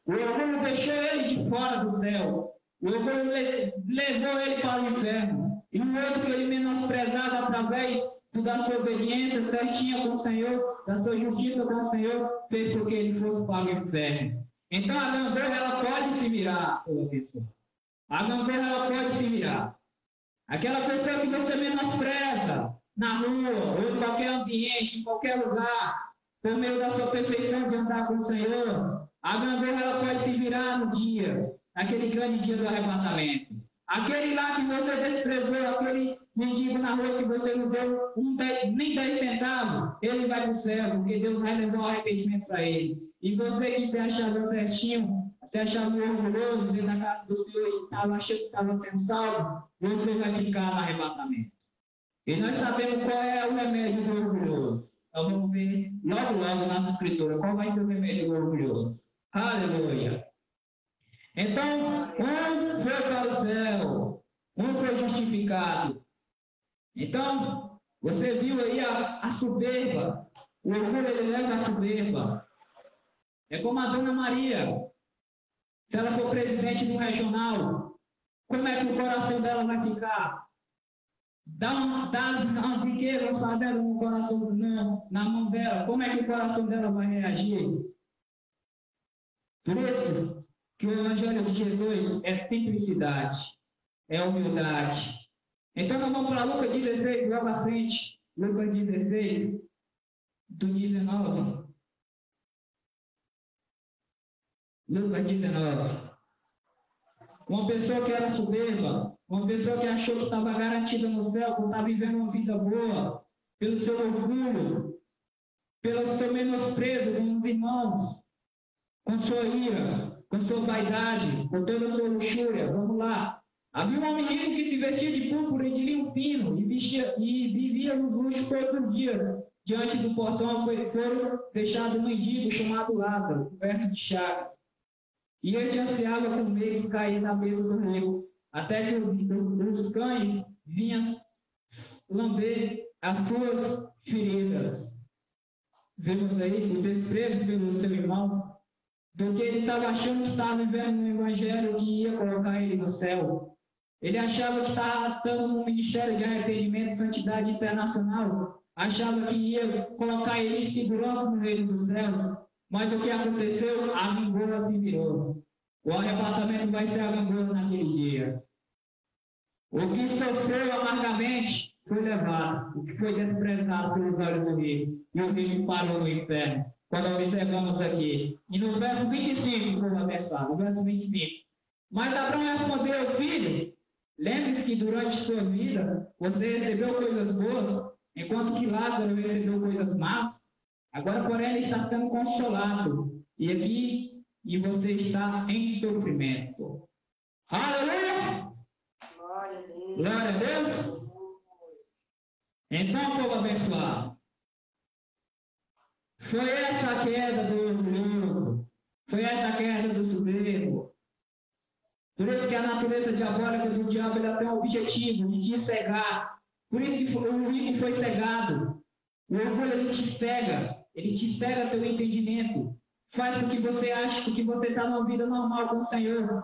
O orgulho deixou ele de fora do céu. O orgulho levou ele para o inferno. E o outro que ele menosprezava através da sua obediência certinha com o Senhor, da sua justiça com o Senhor, fez com que ele fosse para o inferno. Então a gangorra, ela pode se virar, pessoa. A gangorra, ela pode se virar. Aquela pessoa que você menospreza na rua, ou em qualquer ambiente, em qualquer lugar, por meio da sua perfeição de andar com o Senhor, a gangorra, ela pode se virar no dia, naquele grande dia do arrebatamento. Aquele lá que você desprezou, aquele mendigo na rua que você não deu nem 10 centavos, ele vai para o céu, porque Deus vai levar o arrependimento para ele. E você que se achava certinho, se achava orgulhoso dentro da casa do Senhor e estava achando que estava sendo salvo, você vai ficar no arrebatamento. E nós sabemos qual é o remédio do orgulhoso. Então vamos ver logo na escritura qual vai ser o remédio do orgulhoso. Aleluia! Então, um foi para o céu, um foi justificado. Então, você viu aí a soberba, o orgulho ele leva a soberba. É como a Dona Maria, se ela for presidente do regional, como é que o coração dela vai ficar? Dá as riquezas dela no coração, na mão dela, como é que o coração dela vai reagir? Por isso que o Evangelho de Jesus é simplicidade, é humildade. Então nós vamos para Lucas 16, lá para frente, Lucas 16, do 19. Lucas 19. Uma pessoa que era soberba, uma pessoa que achou que estava garantida no céu, que estava vivendo uma vida boa, pelo seu orgulho, pelo seu menosprezo com os irmãos, com sua ira, com sua vaidade, com toda a sua luxúria. Vamos lá. Havia um menino que se vestia de púrpura e de linho fino e vivia no luxo todos os dias. Diante do portão foram deixado um mendigo chamado Lázaro, coberto de chagas. E ele ansiava com medo de cair na mesa do rico, até que os cães vinham lamber as suas feridas. Vemos aí o desprezo pelo seu irmão, do que ele estava achando que estava vivendo no evangelho que ia colocar ele no céu. Ele achava que estava estando no ministério de arrependimento e santidade internacional, achava que ia colocar ele em segurança no reino dos céus. Mas o que aconteceu? A gangorra se virou. O arrebatamento vai ser a gangorra naquele dia. O que sofreu amargamente foi levado. O que foi desprezado pelos olhos do rico. E o rico parou no inferno. Quando observamos aqui. E no verso 25, como abençoado, no verso 25. Mas Abraão respondeu ao filho: lembre-se que durante sua vida você recebeu coisas boas, enquanto que Lázaro recebeu coisas más. Agora, porém, ele está sendo consolado. E você está em sofrimento. Aleluia! Glória a Deus! Então, povo abençoado, Foi essa a queda do orgulhoso. Foi essa a queda do soberbo. Por isso que a natureza diabólica do diabo ela tem um objetivo de te cegar. Por isso que o rico foi cegado. O orgulho ele te cega teu entendimento. Faz com que você ache que você está numa vida normal com o Senhor.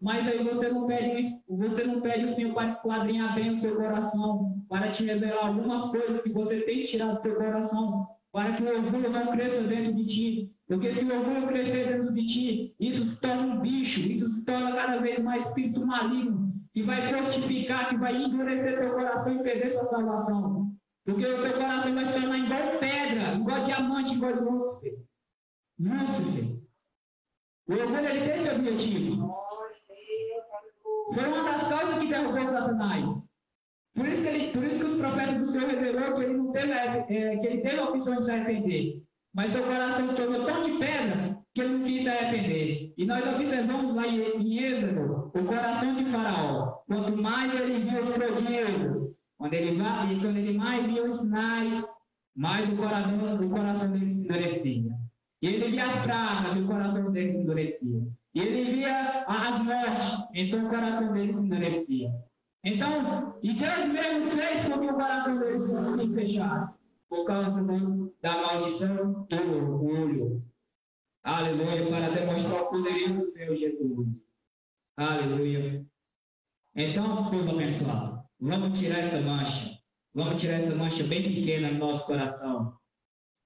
Mas aí você não pede o Senhor para esquadrinhar bem o seu coração, para te revelar algumas coisas que você tem que tirar do seu coração, para que o orgulho não cresça dentro de ti. Porque se o orgulho crescer dentro de ti, isso se torna um bicho, isso se torna cada vez mais espírito maligno, que vai fortificar, que vai endurecer teu coração e perder sua salvação. Porque o teu coração vai se tornar igual pedra, igual diamante, igual Lúcifer. O orgulho ele tem esse objetivo. Foi uma das causas que derrubou Satanás. Por isso que os profetas do Senhor revelou que ele não teve, que ele teve a opção de se arrepender. Mas seu coração se tornou tão de pedra que ele não quis se arrepender. E nós observamos lá em Êxodo o coração de Faraó. Quanto mais ele viu os prodígios, quando ele mais via os sinais, mais o coração dele se endurecia. E ele via as pragas, e o coração dele se endurecia. E ele via as mortes, então o coração dele se endurecia. Então, e Deus mesmo fez com que o coração dele se fechasse, por causa da maldição do orgulho. Aleluia, para demonstrar o poderio do Senhor Jesus. Aleluia. Então, povo abençoado, vamos tirar essa mancha. Vamos tirar essa mancha bem pequena no nosso coração.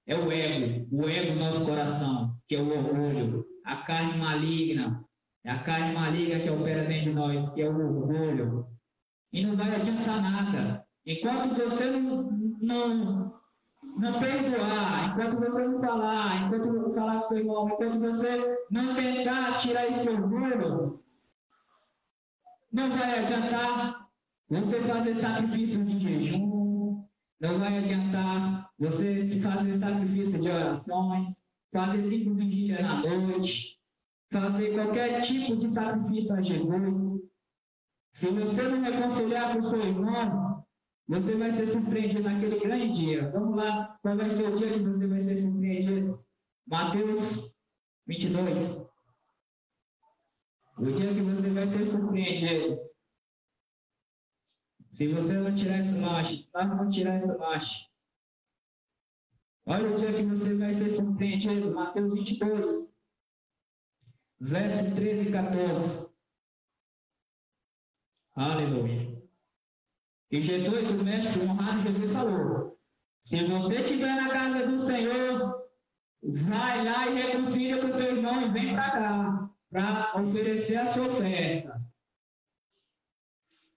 É o ego do nosso coração, que é o orgulho, a carne maligna. É a carne maligna que opera dentro de nós, que é o orgulho. E não vai adiantar nada. Enquanto você não perdoar, enquanto você não falar, enquanto você falar com seu irmão, enquanto você não tentar tirar esse orgulho, não vai adiantar você fazer sacrifício de jejum, não vai adiantar você fazer sacrifício de orações, fazer 5 vigílias na noite, fazer qualquer tipo de sacrifício a Jesus. Se você não reconciliar com o seu irmão, você vai ser surpreendido naquele grande dia. Vamos lá, qual vai ser o dia que você vai ser surpreendido? Mateus 22. O dia que você vai ser surpreendido. Se você não tirar essa marcha, se nós não tirar essa marcha. Olha o dia que você vai ser surpreendido. Mateus 22, versos 13 e 14. Aleluia. E Jesus, o mestre honrado, Jesus falou: se você estiver na casa do Senhor, vai lá e reconcilia com o teu irmão e vem para cá, para oferecer a sua oferta.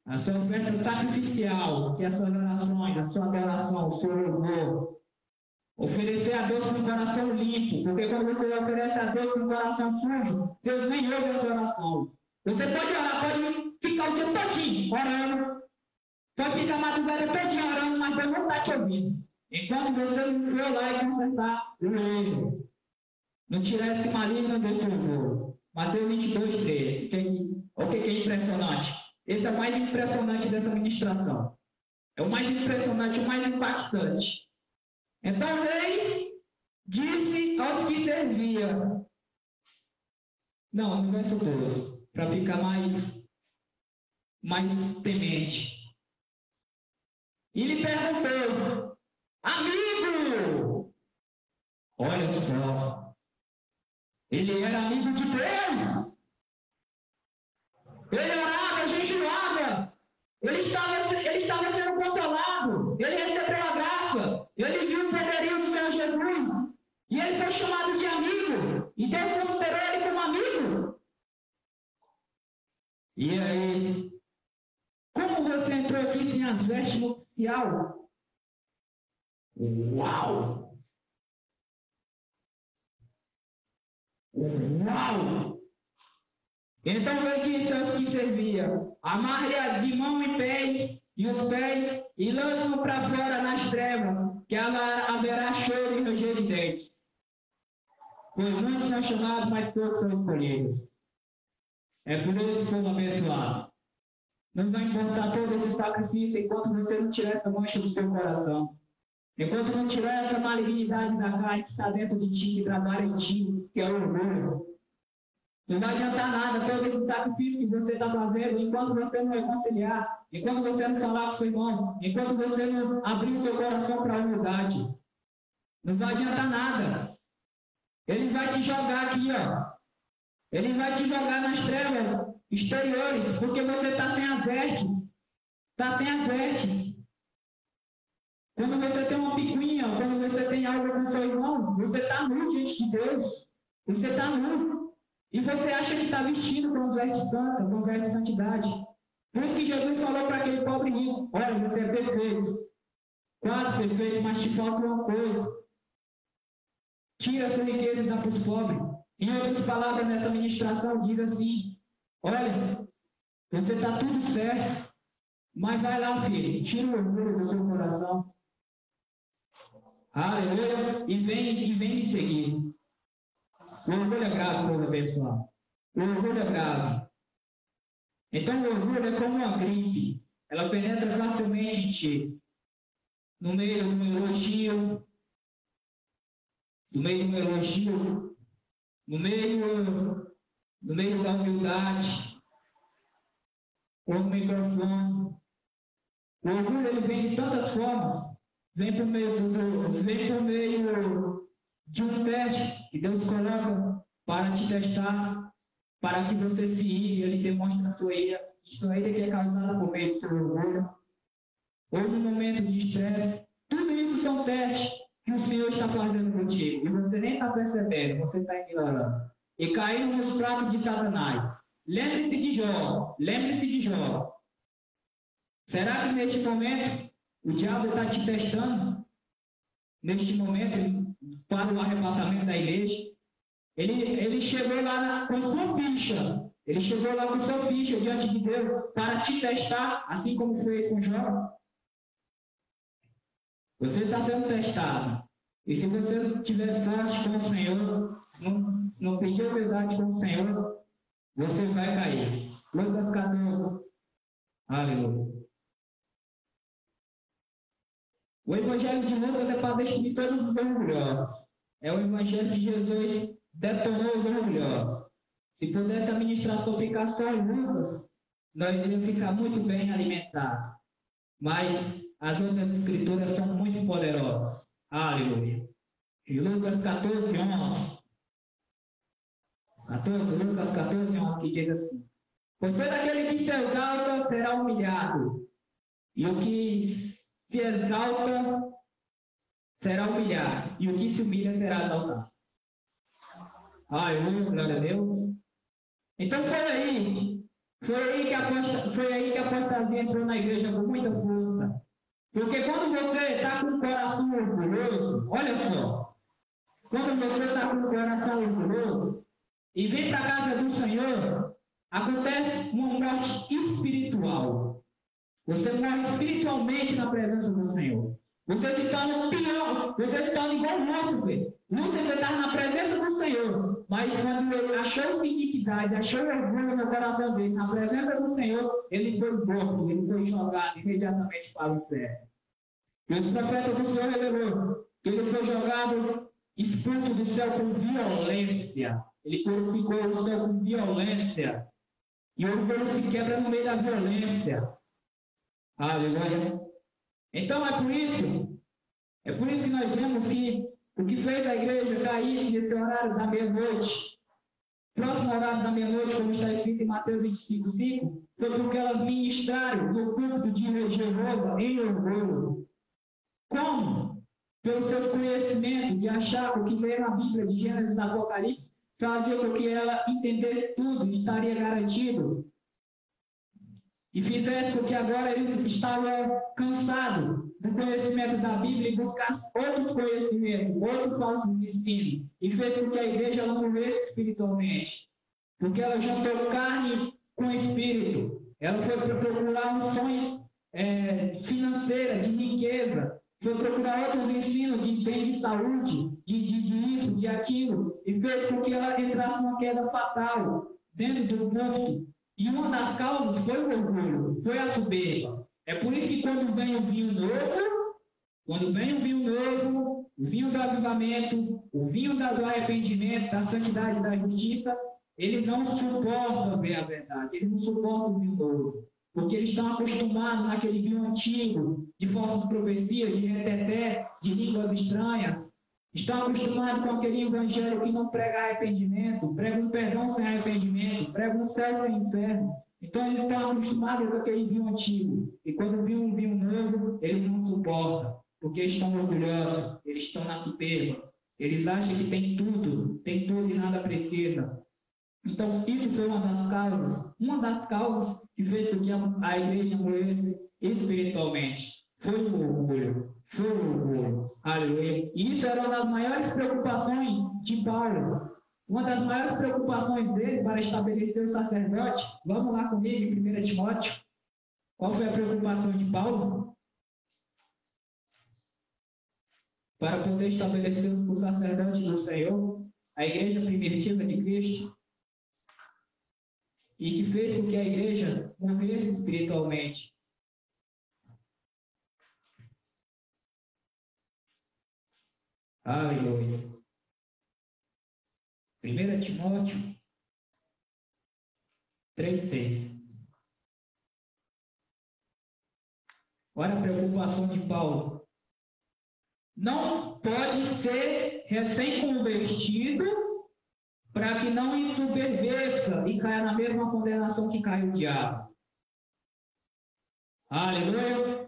A sua oferta sacrificial, que é as suas orações, a sua adoração, o seu louvor. Oferecer a Deus com o coração limpo, porque quando você oferece a Deus com o coração sujo, Deus nem ouve a sua oração. Você pode orar, pode ficar o dia todinho orando, pode ficar a madrugada todinha orando, mas Deus não está te ouvindo. Enquanto você não for lá e consertar o erro, não tirar esse maligno desse orgulho. Mateus 22, 13. O que é impressionante? Esse é o mais impressionante dessa ministração. É o mais impressionante, o mais impactante. Então o rei disse aos que servia. Não, no verso 12, para ficar mais temente. E lhe perguntou: amigo! Olha só. Ele era amigo de Deus. Ele orava, jejuava. Ele estava sendo consolado. Ele recebeu a graça. Ele viu o poderio do Senhor Jesus. E ele foi chamado de amigo. E Deus considerou ele como amigo. E aí, como você entrou aqui sem as vestes nupcial? Uau! Uau! Então ele disse aos que servia: amarre-a de mão e pés, e os pés, e lance-o para fora nas trevas, que haverá choro e ranger de dentes. Pois muitos são chamados, mas poucos são escolhidos. É por isso, povo abençoado. Não vai importar todo esse sacrifício enquanto você não tirar essa mancha do seu coração. Enquanto não tirar essa malignidade da carne que está dentro de ti, que trabalha em ti, que é o orgulho, não vai adiantar nada todo esse sacrifício que você está fazendo, enquanto você não reconciliar, enquanto você não falar com seu irmão, enquanto você não abrir o seu coração para a humildade. Não vai adiantar nada. Ele vai te jogar aqui, ó. Ele vai te jogar nas trevas exteriores, porque você está sem as vestes. Está sem as vestes. Quando você tem uma picuinha, quando você tem algo com seu irmão, você está nu diante de Deus. Você está nu. E você acha que está vestido com os vestes santas, com os vestes de santidade. Por isso que Jesus falou para aquele pobre rico: olha, você é perfeito. Quase perfeito, mas te falta uma coisa. Tira a sua riqueza e dá para os pobres. Em outras palavras, nessa ministração, diz assim: olha, você está tudo certo, mas vai lá, filho, tira o orgulho do seu coração. Aleluia, e vem me seguir. O orgulho é grave, povo abençoado. O orgulho é grave. Então, o orgulho é como uma gripe. Ela penetra facilmente em ti. No meio do elogio, no meio da humildade, com o microfone. O orgulho ele vem de tantas formas. Vem por meio de um teste que Deus coloca para te testar, para que você se ire, ele demonstra a sua ira. Sua ira que é causada por meio do seu orgulho. Ou no momento de estresse. Tudo isso são testes que o Senhor está fazendo contigo. E você nem está percebendo, você está ignorando. E caindo nos pratos de Satanás. Lembre-se de Jó. Será que neste momento o diabo está te testando? Neste momento, para o arrebatamento da igreja? Ele chegou lá com sua ficha. Ele chegou lá com sua ficha diante de Deus para te testar, assim como fez com Jó. Você está sendo testado. E se você não estiver forte com o Senhor, não pedir humildade com o Senhor, você vai cair. Lucas 14. Aleluia. O Evangelho de Lucas é para destruir todos os orgulhosos. É o Evangelho que Jesus detonou os orgulhosos. Se pudesse a ministração ficar só em Lucas, nós iríamos ficar muito bem alimentados. Mas as outras escrituras são muito poderosas. Aleluia. E Lucas 14, 11. Lucas 14, 11, que diz assim: pois todo aquele que se exalta será humilhado, e o que se exalta será humilhado, e o que se humilha será exaltado. Aleluia, glória a Deus. Então foi aí que a apostasia entrou na igreja com muita força. Porque quando você está com o coração orgulhoso, olha só, quando você está com o coração orgulhoso e vem para a casa do Senhor, acontece uma morte espiritual. Você morre espiritualmente na presença do Senhor. Você se torna pior, você se torna igual Lúcifer. Lúcifer está na presença do Senhor, mas quando ele achou iniquidade, achou orgulho no coração dele, na presença do Senhor, ele foi morto, ele foi jogado imediatamente para o inferno. E os profetas do Senhor revelou que ele foi jogado, expulso do céu com violência. Ele purificou o céu com violência. E o orgulho se quebra no meio da violência. Aleluia. Então é por isso que nós vemos que o que fez a igreja cair nesse horário da meia-noite, próximo horário da meia-noite, como está escrito em Mateus 25:5, foi porque elas ministraram no culto de Jeová em orgulho. Como? Pelos seus conhecimentos, de achar o que lê na Bíblia de Gênesis e Apocalipse, fazia com que ela entendesse tudo e estaria garantido. E fizesse com que agora ele estava cansado do conhecimento da Bíblia e buscasse outros conhecimentos, outros falsos ensinos. E fez com que a igreja não morresse espiritualmente. Porque ela juntou carne com espírito. Ela foi procurar noções financeiras, de riqueza. Foi procurar outros ensinos de bem de saúde, de isso, de aquilo. E fez com que ela entrasse numa queda fatal dentro do culto. E uma das causas foi o orgulho, foi a soberba. É por isso que quando vem o vinho novo, Quando vem o vinho novo, o vinho do avivamento, o vinho do arrependimento, da santidade e da justiça, ele não suporta ver a verdade, ele não suporta o vinho novo. Porque eles estão acostumados naquele vinho antigo, de falsas profecias, de reteté, de línguas estranhas. Estão acostumados com aquele evangelho que não prega arrependimento, prega um perdão sem arrependimento, prega um céu sem inferno. Então eles estão acostumados com aquele vinho antigo. E quando vem um vinho novo, eles não suportam. Porque estão orgulhosos, eles estão na soberba. Eles acham que tem tudo e nada precisa. Então, isso foi uma das causas que fez com que a igreja morresse espiritualmente. Foi o orgulho. Aleluia. E isso era uma das maiores preocupações de Paulo. Uma das maiores preocupações dele para estabelecer o sacerdote. Vamos lá comigo em 1 Timóteo. Qual foi a preocupação de Paulo? Para poder estabelecer o sacerdote do Senhor, a igreja primitiva de Cristo, e que fez com que a igreja morresse espiritualmente. Aleluia. 1 Timóteo 3,6. Olha a preocupação de Paulo. Não pode ser recém-convertido para que não ensoberbeça e caia na mesma condenação que caiu o diabo. Aleluia.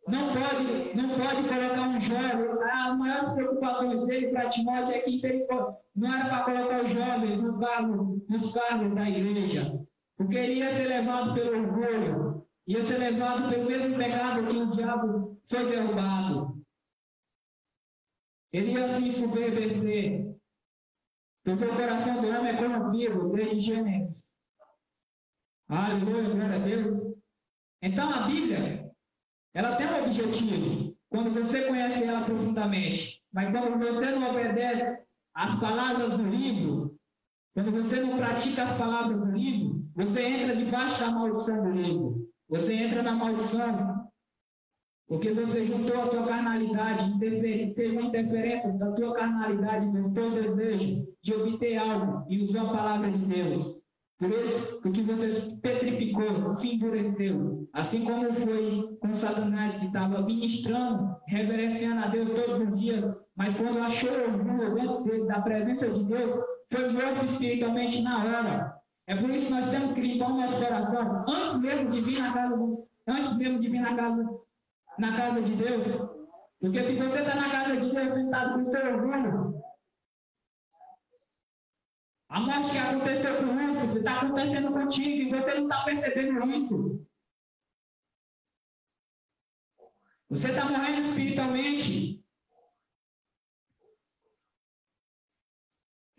Não pode colocar um jovem. As maiores preocupações dele para Timóteo é que não era para colocar os jovens nos cargos da igreja, porque ele ia ser levado pelo orgulho, ia ser levado pelo mesmo pecado que o diabo foi derrubado. Ele ia se ensoberbecer, porque o coração do homem é corrompido desde Gênesis. Aleluia, glória a Deus. Então a Bíblia, ela tem um objetivo, quando você conhece ela profundamente. Mas quando você não obedece às palavras do livro, quando você não pratica as palavras do livro, você entra debaixo da maldição do livro. Você entra na maldição, porque você juntou a tua carnalidade, teve uma interferência da tua carnalidade, do teu desejo de obter algo e usou a palavra de Deus. Por isso, porque você petrificou, se endureceu. Assim como foi com Satanás, que estava ministrando, reverenciando a Deus todos os dias, mas quando achou orgulho dentro dele, da presença de Deus, foi morto espiritualmente na hora. É por isso que nós temos que limpar o nosso coração, antes mesmo de vir na casa de Deus. Porque se você está na casa de Deus sentado com o seu orgulho, a morte que aconteceu com o Lúcifer está acontecendo contigo e você não está percebendo isso. Você está morrendo espiritualmente.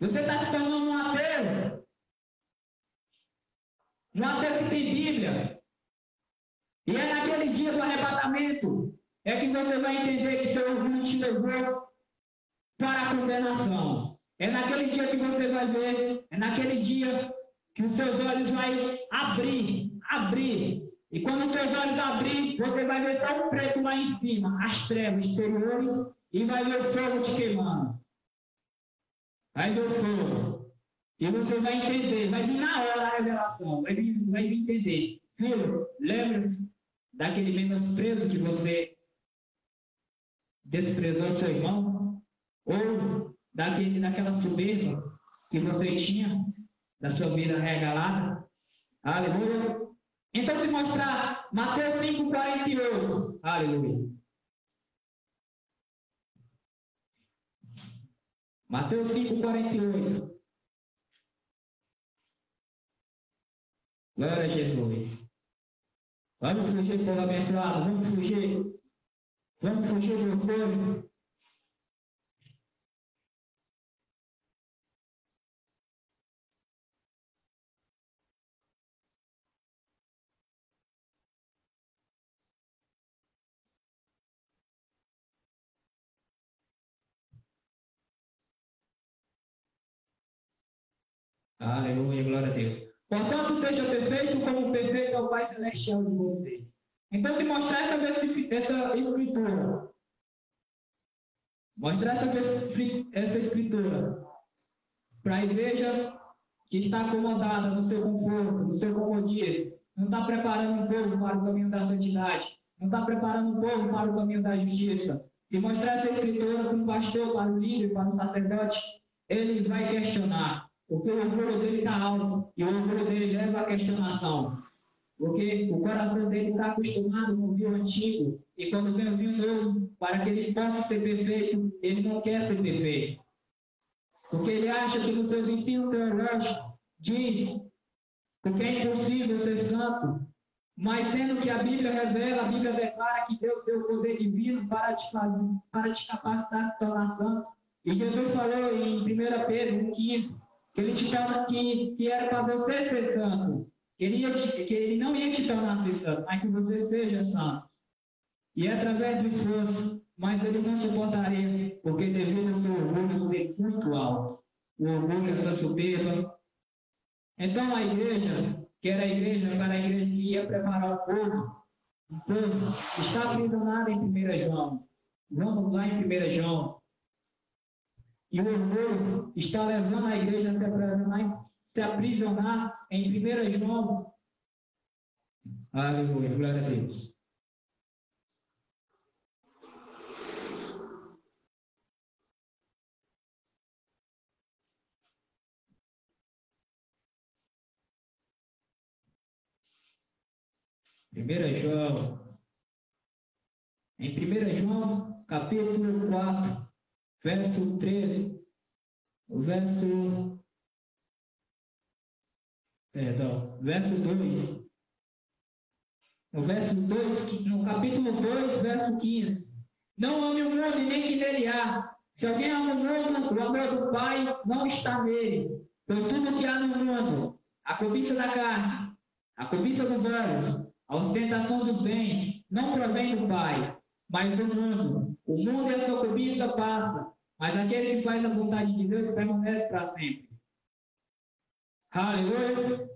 Você está se tornando um ateu. Um ateu que tem Bíblia. E é naquele dia do arrebatamento é que você vai entender que seu orgulho te levou para a condenação. É naquele dia que você vai ver, é naquele dia que os seus olhos vão abrir. E quando os seus olhos abrir, você vai ver só um preto lá em cima, as trevas exteriores, e vai ver o fogo te queimando. Vai ver o fogo. E você vai entender, vai vir na hora a revelação, vai vir entender. Filho, lembre-se daquele menosprezo que você desprezou seu irmão, ou daquela soberba que você tinha, da sua vida regalada. Aleluia. Então, se mostrar Mateus 5,48. Aleluia. Mateus 5,48. Glória a Jesus. Vamos fugir, povo abençoado. Vamos fugir do orgulho. Aleluia, glória a Deus. Portanto, seja perfeito como perfeito é o Pai Celestial de vocês. Então, se mostrar essa escritura, mostrar essa escritura para a igreja que está acomodada no seu conforto, no seu comodismo, não está preparando o povo para o caminho da santidade, não está preparando o povo para o caminho da justiça. Se mostrar essa escritura para um pastor, para o líder, para o sacerdote, ele vai questionar, porque o orgulho dele está alto e o orgulho dele leva à questionação. Porque o coração dele está acostumado com o vinho antigo, e quando vem o vinho novo, para que ele possa ser perfeito, ele não quer ser perfeito. Porque ele acha que no seu ensino teológico diz porque é impossível ser santo, mas sendo que a Bíblia revela, a Bíblia declara que Deus deu o poder divino para te capacitar a se tornar santo. E Jesus falou em 1 Pedro 1,15 que ele te chama que era para você ser santo. Que ele não ia te tornar santo, mas que você seja santo. E é através do esforço, mas ele não suportaria, porque devido ao seu orgulho ser muito alto, o orgulho, essa soberba. Então a igreja, que era a igreja para a igreja que ia preparar o povo está aprisionado em 1 João. Vamos lá em 1 João. E o orgulho está levando a igreja a se aprisionar em 1 João. Aleluia, glória a Deus. Em 1 João, capítulo 4, verso 13, verso 2. No verso 2, no capítulo 2, verso 15. Não ame o mundo e nem que nele há. Se alguém ama o mundo, o amor do Pai não está nele. Pois tudo que há no mundo, a cobiça da carne, a cobiça dos olhos, a ostentação dos bens, não provém do Pai, mas do mundo. O mundo e a sua cobiça passa, mas aquele que faz a vontade de Deus permanece para sempre. Aleluia!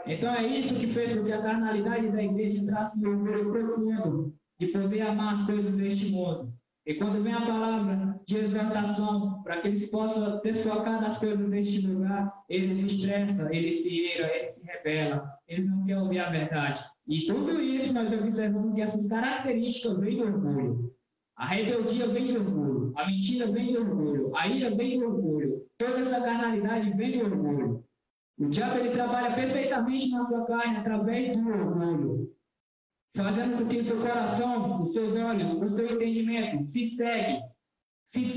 Então é isso que fez com que a carnalidade da igreja entrasse no orgulho profundo de poder amar as coisas deste mundo. E quando vem a palavra de exortação para que eles possam desfocar das coisas deste lugar, eles se estressam, eles se iram, eles se rebelam, eles não querem ouvir a verdade. E tudo isso nós observamos que essas características vêm do orgulho. A rebeldia vem do orgulho, a mentira vem do orgulho, a ira vem do orgulho, toda essa carnalidade vem do orgulho. O diabo ele trabalha perfeitamente na sua carne através do orgulho, fazendo com que o seu coração, os seus olhos, o seu entendimento se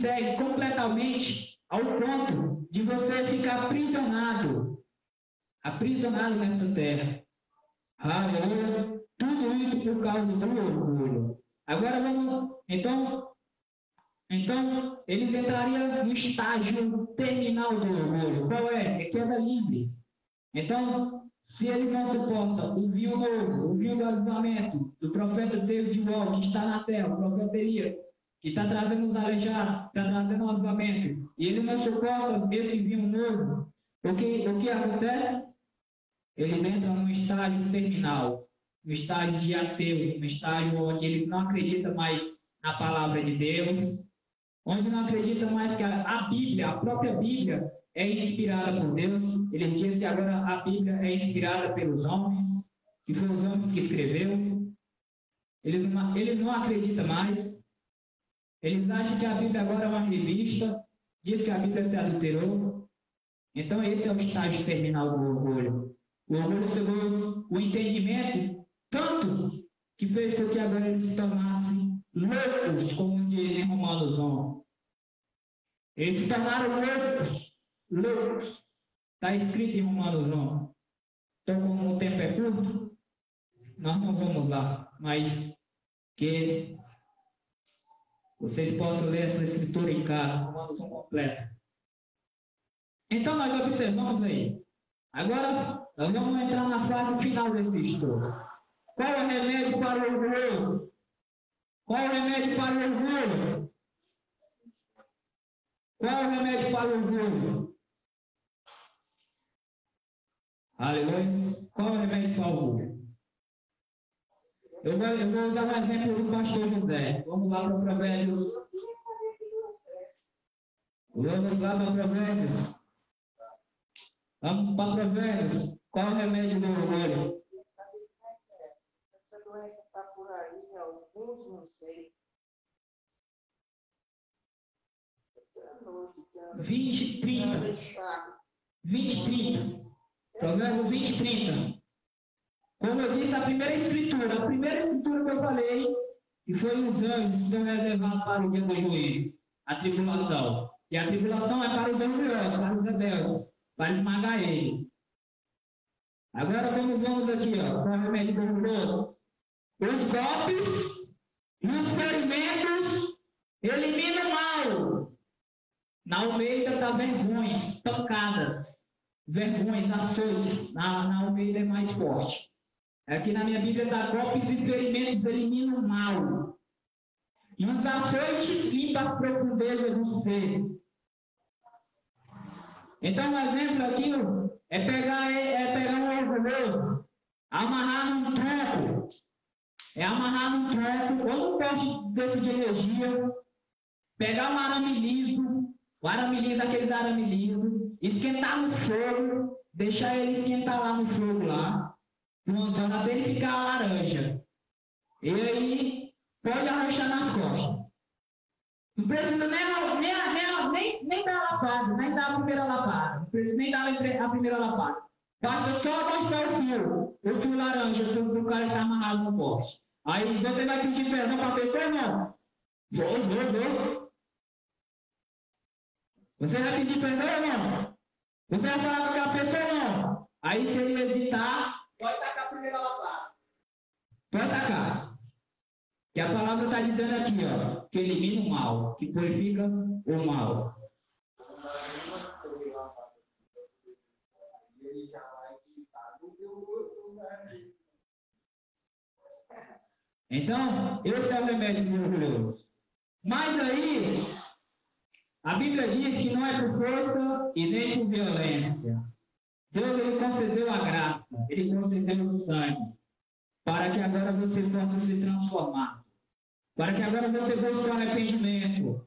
segue completamente ao ponto de você ficar aprisionado nessa terra. Aleluia! Tudo isso por causa do orgulho. Agora vamos, então eles entrariam no estágio terminal do orgulho. Qual é? É queda livre. Então, se eles não suportam o vinho novo, o vinho do avivamento, do profeta David Wall, que está na terra, o profeta Elias, que está trazendo os aleijados, está trazendo o avivamento, e eles não suportam esse vinho novo, o que acontece? Eles entram no estágio terminal, no estágio de ateu, no estágio onde eles não acreditam mais na palavra de Deus, onde não acreditam mais que a Bíblia, a própria Bíblia, é inspirada por Deus. Ele diz que agora a Bíblia é inspirada pelos homens, que foram os homens que escreveu. Eles não acreditam mais. Eles acham que a Bíblia agora é uma revista, diz que a Bíblia se adulterou. Então esse é o estágio terminal do orgulho. O orgulho chegou o entendimento tanto que fez com que agora eles se tornassem loucos, como diz em Romanos 11. Eles se tornaram loucos. Está escrito em Romanos 11. Então, como o tempo é curto, nós não vamos lá, mas que vocês possam ler essa escritura em casa, Romanos 11 completa. Então, nós observamos aí. Agora, nós vamos entrar na fase final desse estudo. Qual é o remédio para o orgulho? Qual é o remédio para o orgulho? Qual é o remédio para o orgulho? Aleluia. Qual é o remédio para o orgulho? Eu vou usar um exemplo do pastor José. Vamos lá para Provérbios. Vamos lá para Provérbios. Vamos para Provérbios. Qual é o remédio do orgulho? Essa doença está por aí, alguns não sei. 20, 30. 20, 30. Provérbios 20, 30. Como eu disse, a primeira escritura que eu falei, que foi os anjos que estão reservados para o dia do juízo, a tribulação. E a tribulação é para os orgulhosos, para os rebeldes, para esmagar ele. Agora vamos aqui, ó, qual é o remédio do orgulhoso? Os golpes e os ferimentos eliminam o mal. Na Almeida está vergonhas, pancadas, vergonhas, açoites. Na Almeida é mais forte. Aqui na minha Bíblia está golpes e ferimentos eliminam o mal. E os açoites limpam as profundezas do ser. Então, um exemplo aqui é pegar um orgulhoso, amarrar num tronco. Amarrar num tronco, ou num poste desse de energia, pegar um arame liso, aqueles arame liso, esquentar no fogo, deixar ele esquentar lá no fogo lá, até ele ficar laranja. E aí, pode arrochar nas costas. Não precisa nem dar a lapada, nem dar a primeira lapada. Não precisa nem dar a primeira lapada. Basta só mostrar o fio laranja do cara que está amarrado no poste. Aí você vai pedir perdão para a pessoa, não? Vou. Você vai pedir perdão ou não? Você vai falar com aquela pessoa ou não? Aí se ele hesitar, pode tacar a primeira lapada. Pode tacar. Que a palavra está dizendo aqui, ó, que elimina o mal, que purifica o mal. Então, esse é o remédio do orgulhoso. Mas aí, a Bíblia diz que não é por força e nem por violência. Deus ele concedeu a graça, ele concedeu o sangue, para que agora você possa se transformar. Para que agora você busque o arrependimento.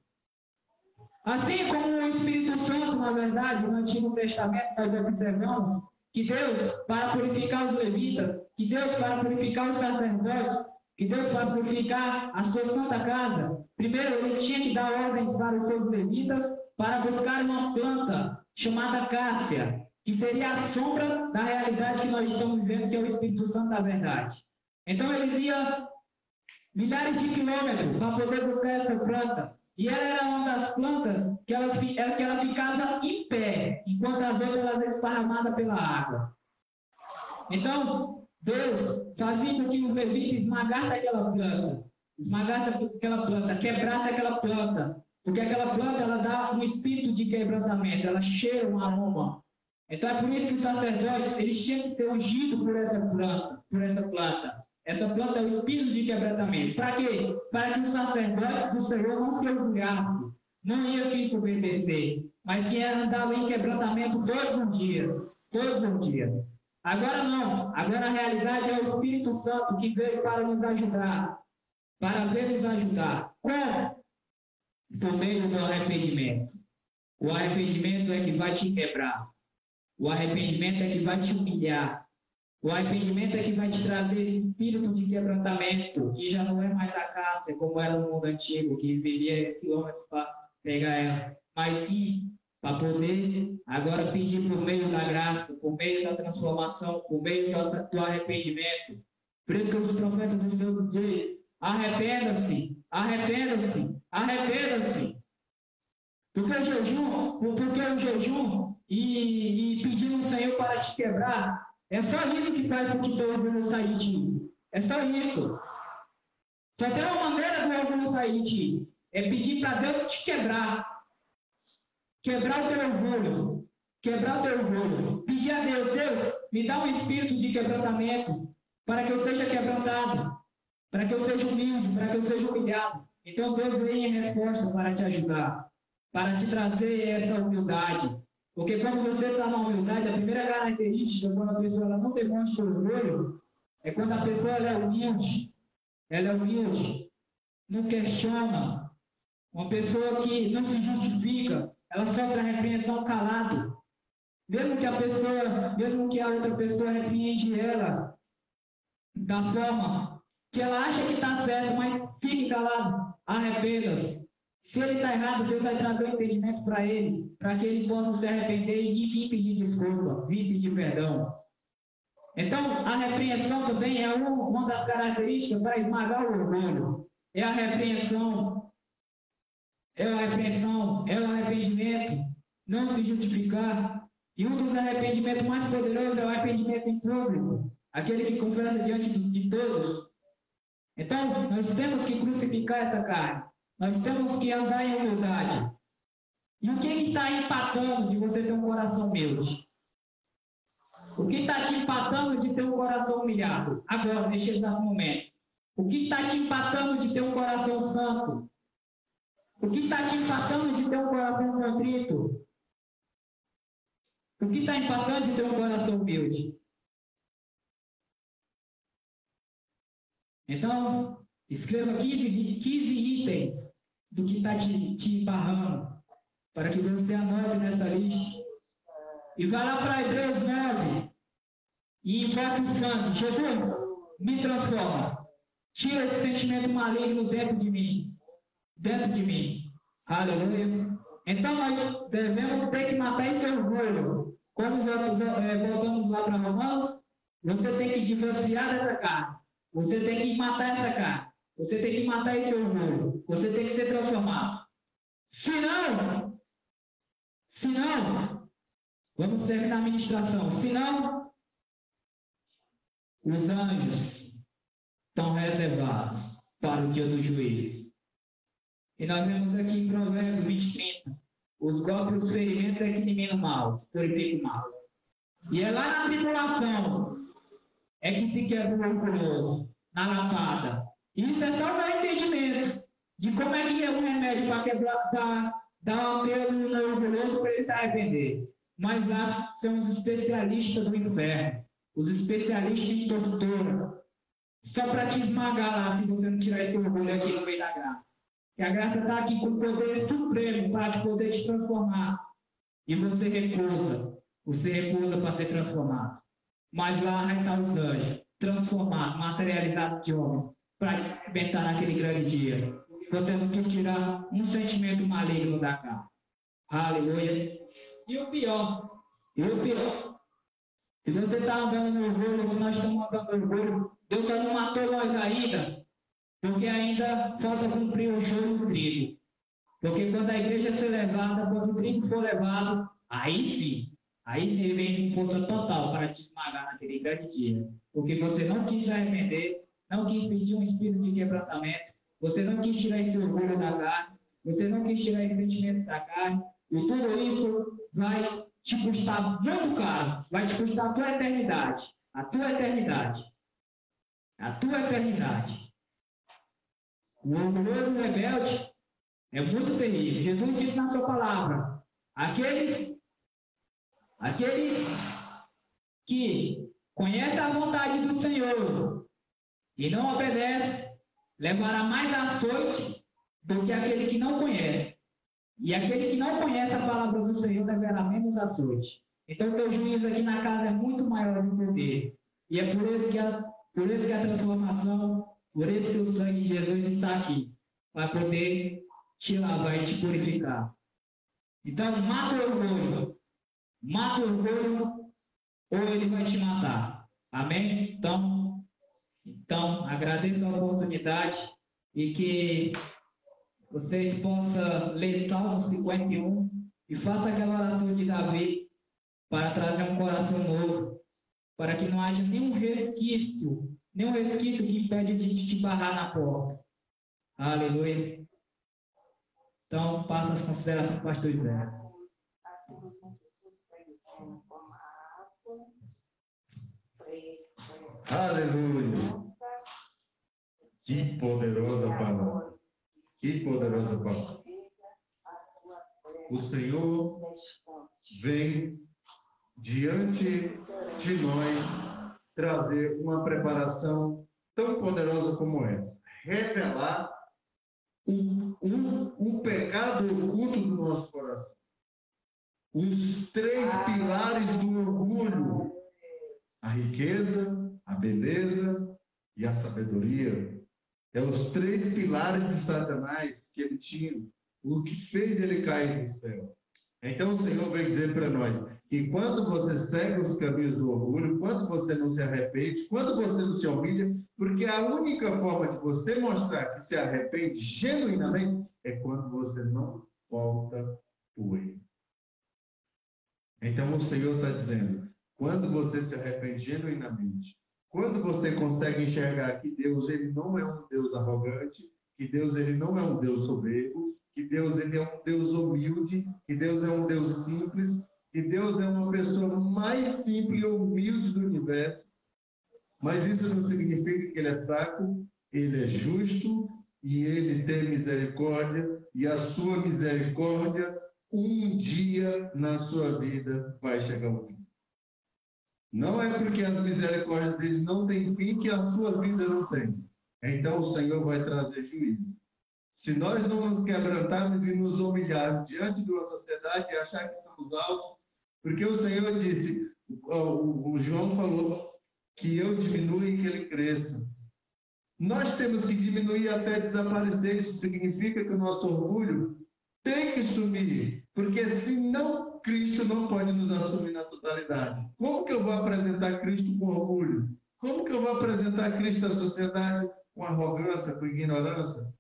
Assim como o Espírito Santo, na verdade, no Antigo Testamento, nós observamos que Deus, para purificar os levitas, que Deus, para purificar os sacerdotes, que Deus, para purificar a sua santa casa, primeiro ele tinha que dar ordens para os seus levitas para buscar uma planta chamada cássia, que seria a sombra da realidade que nós estamos vivendo, que é o Espírito Santo da verdade. Então eles iam milhares de quilômetros para poder buscar essa planta. E ela era uma das plantas que ela ficava em pé, enquanto as outras eram esparramadas pela água. Então, Deus fazia com que os levitas esmagassem aquela planta, quebrassem aquela planta, porque aquela planta ela dá um espírito de quebrantamento, ela cheira um aroma. Então é por isso que os sacerdotes eles tinham que ser ungidos por essa planta. Essa planta é o espírito de quebrantamento. Para quê? Para que os sacerdotes do Senhor não se orgulhassem, não ia que obedecer, mas que andava em quebrantamento todos os dias. Agora não. Agora a realidade é o Espírito Santo que veio para nos ajudar. Para ver nos ajudar. Como? Por meio do arrependimento. O arrependimento é que vai te quebrar. O arrependimento é que vai te humilhar. O arrependimento é que vai te trazer esse espírito de quebrantamento, que já não é mais a cássia, como era no mundo antigo, que vivia quilômetros para pegar ela. Mas sim, para poder agora pedir por meio da graça, por meio da transformação, por meio do arrependimento. Por isso que os profetas do Senhor dizem, arrependa-se. Porque o jejum e pedir ao Senhor para te quebrar, é só isso que faz com que teu orgulho saia de ti. É só isso. Só tem uma maneira do orgulho sair de ti. É pedir para Deus te quebrar. Quebrar o teu orgulho. Pedir a Deus, me dá um espírito de quebrantamento, para que eu seja quebrantado, para que eu seja humilde, para que eu seja humilhado. Então Deus vem em resposta para te ajudar, para te trazer essa humildade. Porque quando você está na humildade, a primeira característica, quando a pessoa ela não demonstra orgulho, é quando a pessoa ela é humilde. ela é humilde, não questiona. Uma pessoa que não se justifica, ela sofre a repreensão calado. Mesmo que a outra pessoa repreende ela da forma que ela acha que está certo, mas fique calado, arrependa-se. Se ele está errado, Deus vai trazer um entendimento para ele, para que ele possa se arrepender e vir pedir desculpa, vir pedir perdão. Então, a repreensão também é uma das características para esmagar o orgulho. É a repreensão, é o arrependimento, não se justificar. E um dos arrependimentos mais poderosos é o arrependimento em público, aquele que confessa diante de todos. Então, nós temos que crucificar essa carne. Nós temos que andar em humildade. E o que está empatando de você ter um coração humilde? O que está te empatando de ter um coração humilhado? Agora, neste exato momento. O que está te empatando de ter um coração santo? O que está te empatando de ter um coração contrito? O que está empatando de ter um coração humilde? Então, escreva 15 itens do que está te embarrando, para que você anote nessa lista. E vá lá para Hebreus 9 e invoque o santo. Jesus, me transforma. Tira esse sentimento maligno dentro de mim. Dentro de mim. Aleluia. Então, nós devemos ter que matar esse orgulho. Quando voltamos lá para Romanos, você tem que divorciar dessa carne. Você tem que matar essa carne. Você tem que matar esse orgulho. Você tem que ser transformado. Se não, vamos terminar a ministração. Se não, os anjos estão reservados para o dia do juízo. E nós vemos aqui em Provérbios 20:30. Os golpes e os ferimentos é que eliminam o mal, purificam o mal. E é lá na tribulação é que se quebra o orgulhoso, na lapada. Isso é só o meu entendimento de como é que é um remédio para quebrar, para dar um apelo no orgulhoso para ele se arrepender. Mas lá são os especialistas do inferno, os especialistas em tortura, só para te esmagar lá, se você não tirar esse orgulho aqui no meio da graça. Que a graça está aqui com o poder supremo para poder te transformar. E você recusa para ser transformado. Mas lá vai estar os anjos, transformados, materializados de homens, para experimentar naquele grande dia. Você não quis tirar um sentimento maligno da carne. Aleluia. E o pior, se você está andando no orgulho, se nós estamos andando no orgulho, Deus só não matou nós ainda, porque ainda falta cumprir o joio e o trigo. Porque quando a igreja ser levada, quando o trigo for levado, aí sim ele vem com força total para te esmagar naquele grande dia. Porque você não quis se arrepender, não quis pedir um espírito de quebrantamento, você não quis tirar esse orgulho da carne, você não quis tirar esse sentimento da carne, e tudo isso vai te custar muito caro, vai te custar a tua eternidade. A tua eternidade. A tua eternidade. O orgulhoso rebelde é muito terrível. Jesus disse na sua palavra: aqueles que conhecem a vontade do Senhor e não obedecem, levará mais açoite do que aquele que não conhece. E aquele que não conhece a palavra do Senhor levará menos açoite. Então, o teu juízo aqui na casa é muito maior do que o dele. E é por isso que a transformação, por isso que o sangue de Jesus está aqui, para poder te lavar e te purificar. Então, mata o orgulho. Mata o orgulho, ou ele vai te matar. Amém? Então, agradeço a oportunidade e que vocês possam ler Salmo 51 e faça aquela oração de Davi para trazer um coração novo, para que não haja nenhum resquício que impede de te barrar na porta. Aleluia. Então, passa as considerações do pastor Zé. Aleluia. Que poderosa palavra. Que poderosa palavra. O Senhor vem diante de nós trazer uma preparação tão poderosa como essa. revelar o pecado oculto do nosso coração. Os 3 pilares do orgulho: a riqueza, a beleza e a sabedoria. É os 3 pilares de Satanás que ele tinha, o que fez ele cair do céu. Então o Senhor vem dizer para nós que quando você segue os caminhos do orgulho, quando você não se arrepende, quando você não se humilha, porque a única forma de você mostrar que se arrepende genuinamente é quando você não volta por ele. Então o Senhor está dizendo, quando você se arrepende genuinamente, quando você consegue enxergar que Deus ele não é um Deus arrogante, que Deus ele não é um Deus soberbo, que Deus ele é um Deus humilde, que Deus é um Deus simples, que Deus é uma pessoa mais simples e humilde do universo. Mas isso não significa que ele é fraco, ele é justo e ele tem misericórdia, e a sua misericórdia um dia na sua vida vai chegar ao fim. Não é porque as misericórdias dele não têm fim que a sua vida não tem. Então o Senhor vai trazer juízo. Se nós não nos quebrantarmos e nos humilharmos diante de uma sociedade e achar que somos altos, porque o Senhor disse, o João falou, que eu diminua e que ele cresça. Nós temos que diminuir até desaparecer. Isso significa que o nosso orgulho tem que sumir, porque senão Cristo não pode nos assumir na totalidade. Como que eu vou apresentar Cristo com orgulho? Como que eu vou apresentar Cristo à sociedade com arrogância, com ignorância?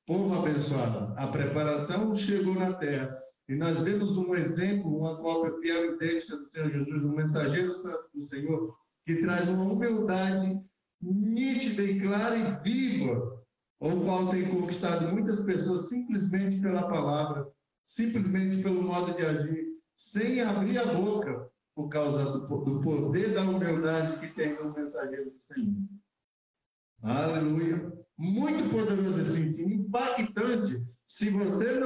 Povo abençoado, a preparação chegou na terra. E nós vemos um exemplo, uma cópia fiel e idêntica do Senhor Jesus, um mensageiro santo do Senhor, que traz uma humildade nítida e clara e viva, o qual tem conquistado muitas pessoas simplesmente pela palavra, simplesmente pelo modo de agir, sem abrir a boca, por causa do poder da humildade que tem no mensageiro do Senhor. Aleluia! Muito poderoso esse ensino, impactante. Se você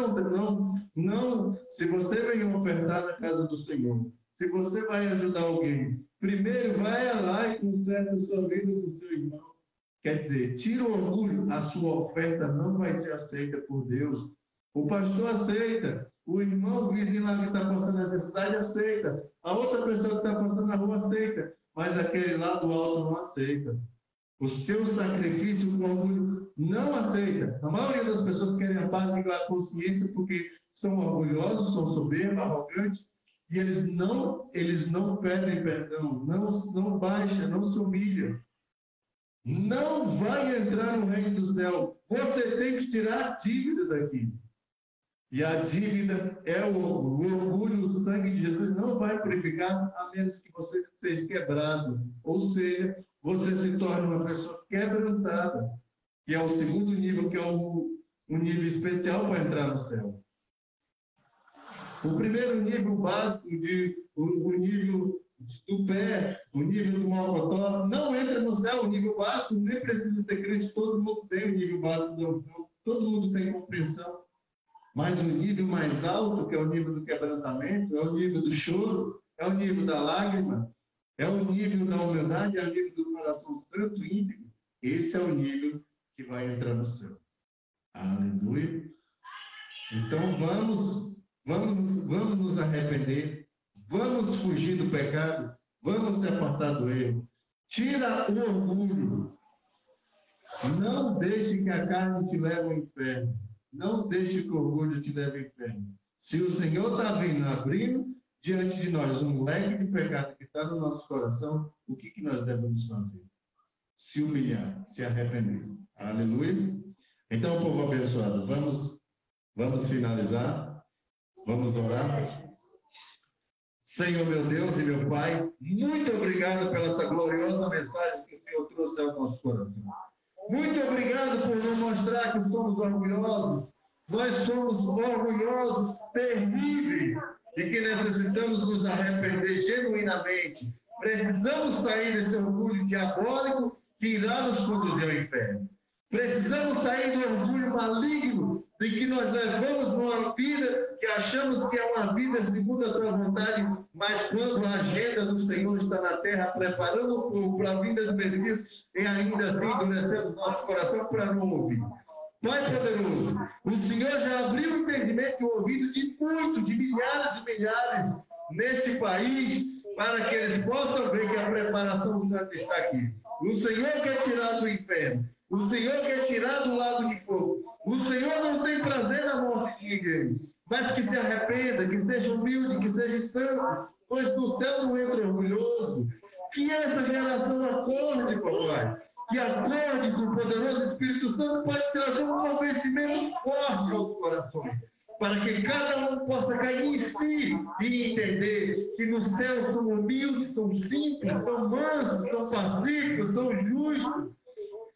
se você vem ofertar na casa do Senhor, se você vai ajudar alguém, primeiro vai lá e conserta a sua vida com o seu irmão. Quer dizer, tira o orgulho, a sua oferta não vai ser aceita por Deus. O pastor aceita, o irmão, o vizinho lá que está passando necessidade aceita, a outra pessoa que está passando na rua aceita, mas aquele lá do alto não aceita. O seu sacrifício com orgulho não aceita. A maioria das pessoas querem a paz e a consciência porque são orgulhosos, são soberbos, arrogantes, e eles não pedem perdão, não baixam, não se humilham. Não vai entrar no reino do céu. Você tem que tirar a dívida daqui. E a dívida é o orgulho. O orgulho, o sangue de Jesus não vai purificar a menos que você seja quebrado. Ou seja, você se torna uma pessoa quebrantada, que é o segundo nível, que é um nível especial para entrar no céu. O primeiro nível básico, o nível do pé, o nível do mocotó, não entra no céu. O nível básico nem precisa ser crente, todo mundo tem o nível básico, todo mundo tem compreensão. Mas o nível mais alto, que é o nível do quebrantamento, é o nível do choro, é o nível da lágrima, é o nível da humildade, é o nível do coração santo e íntegro. Esse é o nível que vai entrar no céu. Aleluia. Então vamos nos arrepender, vamos fugir do pecado, vamos se apartar do erro. Tira o orgulho. Não deixe que a carne te leve ao inferno. Não deixe que o orgulho te leve ao inferno. Se o Senhor está vindo, abrindo diante de nós um leque de pecado que está no nosso coração, o que nós devemos fazer? Se humilhar, se arrepender. Aleluia. Então, povo abençoado, vamos finalizar. Vamos orar. Senhor, meu Deus e meu Pai, muito obrigado pela essa gloriosa mensagem que o Senhor trouxe ao nosso coração. Muito obrigado por nos mostrar que somos orgulhosos. Nós somos orgulhosos, terríveis, e que necessitamos nos arrepender genuinamente. Precisamos sair desse orgulho diabólico que irá nos conduzir ao inferno. Precisamos sair do orgulho maligno de que nós levamos uma vida que achamos que é uma vida segundo a tua vontade, mas quando a agenda do Senhor está na terra, preparando o povo para a vinda do Messias, e ainda assim endurecemos nosso coração para não ouvir. Pai poderoso, o Senhor já abriu o entendimento e o ouvido de muitos, de milhares e milhares nesse país, para que eles possam ver que a preparação santa está aqui. O Senhor quer tirar do inferno. O Senhor quer tirar do lago de fogo. O Senhor não tem prazer na morte de ninguém, mas que se arrependa, que seja humilde, que seja santo, pois no céu não entra orgulhoso. Que essa geração acorde, papai. Que acorde com o poderoso Espírito Santo pode trazer um convencimento forte aos corações, para que cada um possa cair em si e entender que no céu são humildes, são simples, são mansos, são pacíficos, são justos.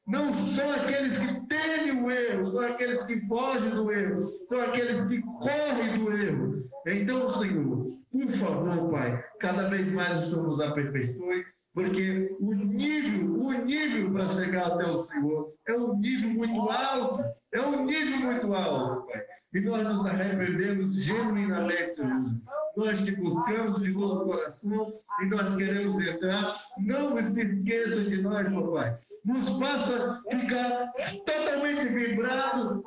Não são aqueles que temem o erro, são aqueles que fogem do erro, são aqueles que correm do erro. Então, Senhor, por favor, Pai, cada vez mais o Senhor nos aperfeiçoe, porque o nível para chegar até o Senhor é um nível muito alto, Pai. E nós nos arrependemos genuinamente, Senhor. Nós te buscamos de todo o coração e nós queremos entrar. Não se esqueça de nós, papai. Nos faça ficar totalmente vidrados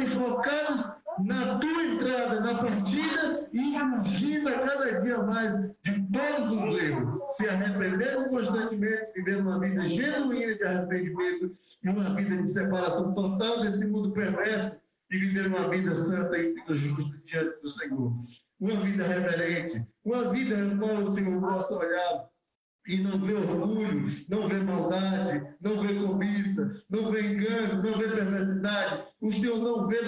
e focados na tua entrada, na partida e fugindo a cada dia mais de todos os erros. Se arrependendo constantemente, vivendo uma vida genuína de arrependimento e uma vida de separação total desse mundo perverso e viver uma vida santa e justa diante do Senhor. Uma vida reverente, uma vida no qual o Senhor possa olhar e não vê orgulho, não vê maldade, não vê cobiça, não vê engano, não vê perversidade. O Senhor não vê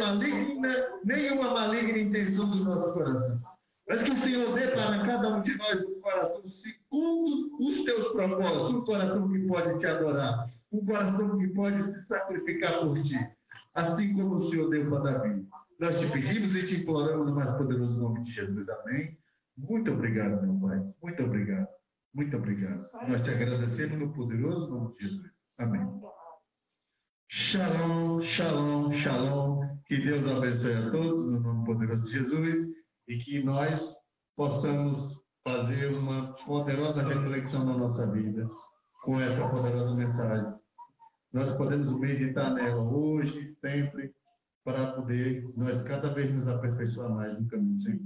nenhuma maligna intenção do nosso coração. Mas que o Senhor dê para cada um de nós um coração segundo os teus propósitos, um coração que pode te adorar, um coração que pode se sacrificar por ti, assim como o Senhor deu para Davi. Nós te pedimos e te imploramos no mais poderoso nome de Jesus. Amém. Muito obrigado, meu Pai. Muito obrigado. Muito obrigado. Nós te agradecemos no poderoso nome de Jesus. Amém. Shalom, shalom, shalom. Que Deus abençoe a todos no nome poderoso de Jesus e que nós possamos fazer uma poderosa reflexão na nossa vida com essa poderosa mensagem. Nós podemos meditar nela hoje, sempre, para poder nós cada vez nos aperfeiçoar mais no caminho do Senhor.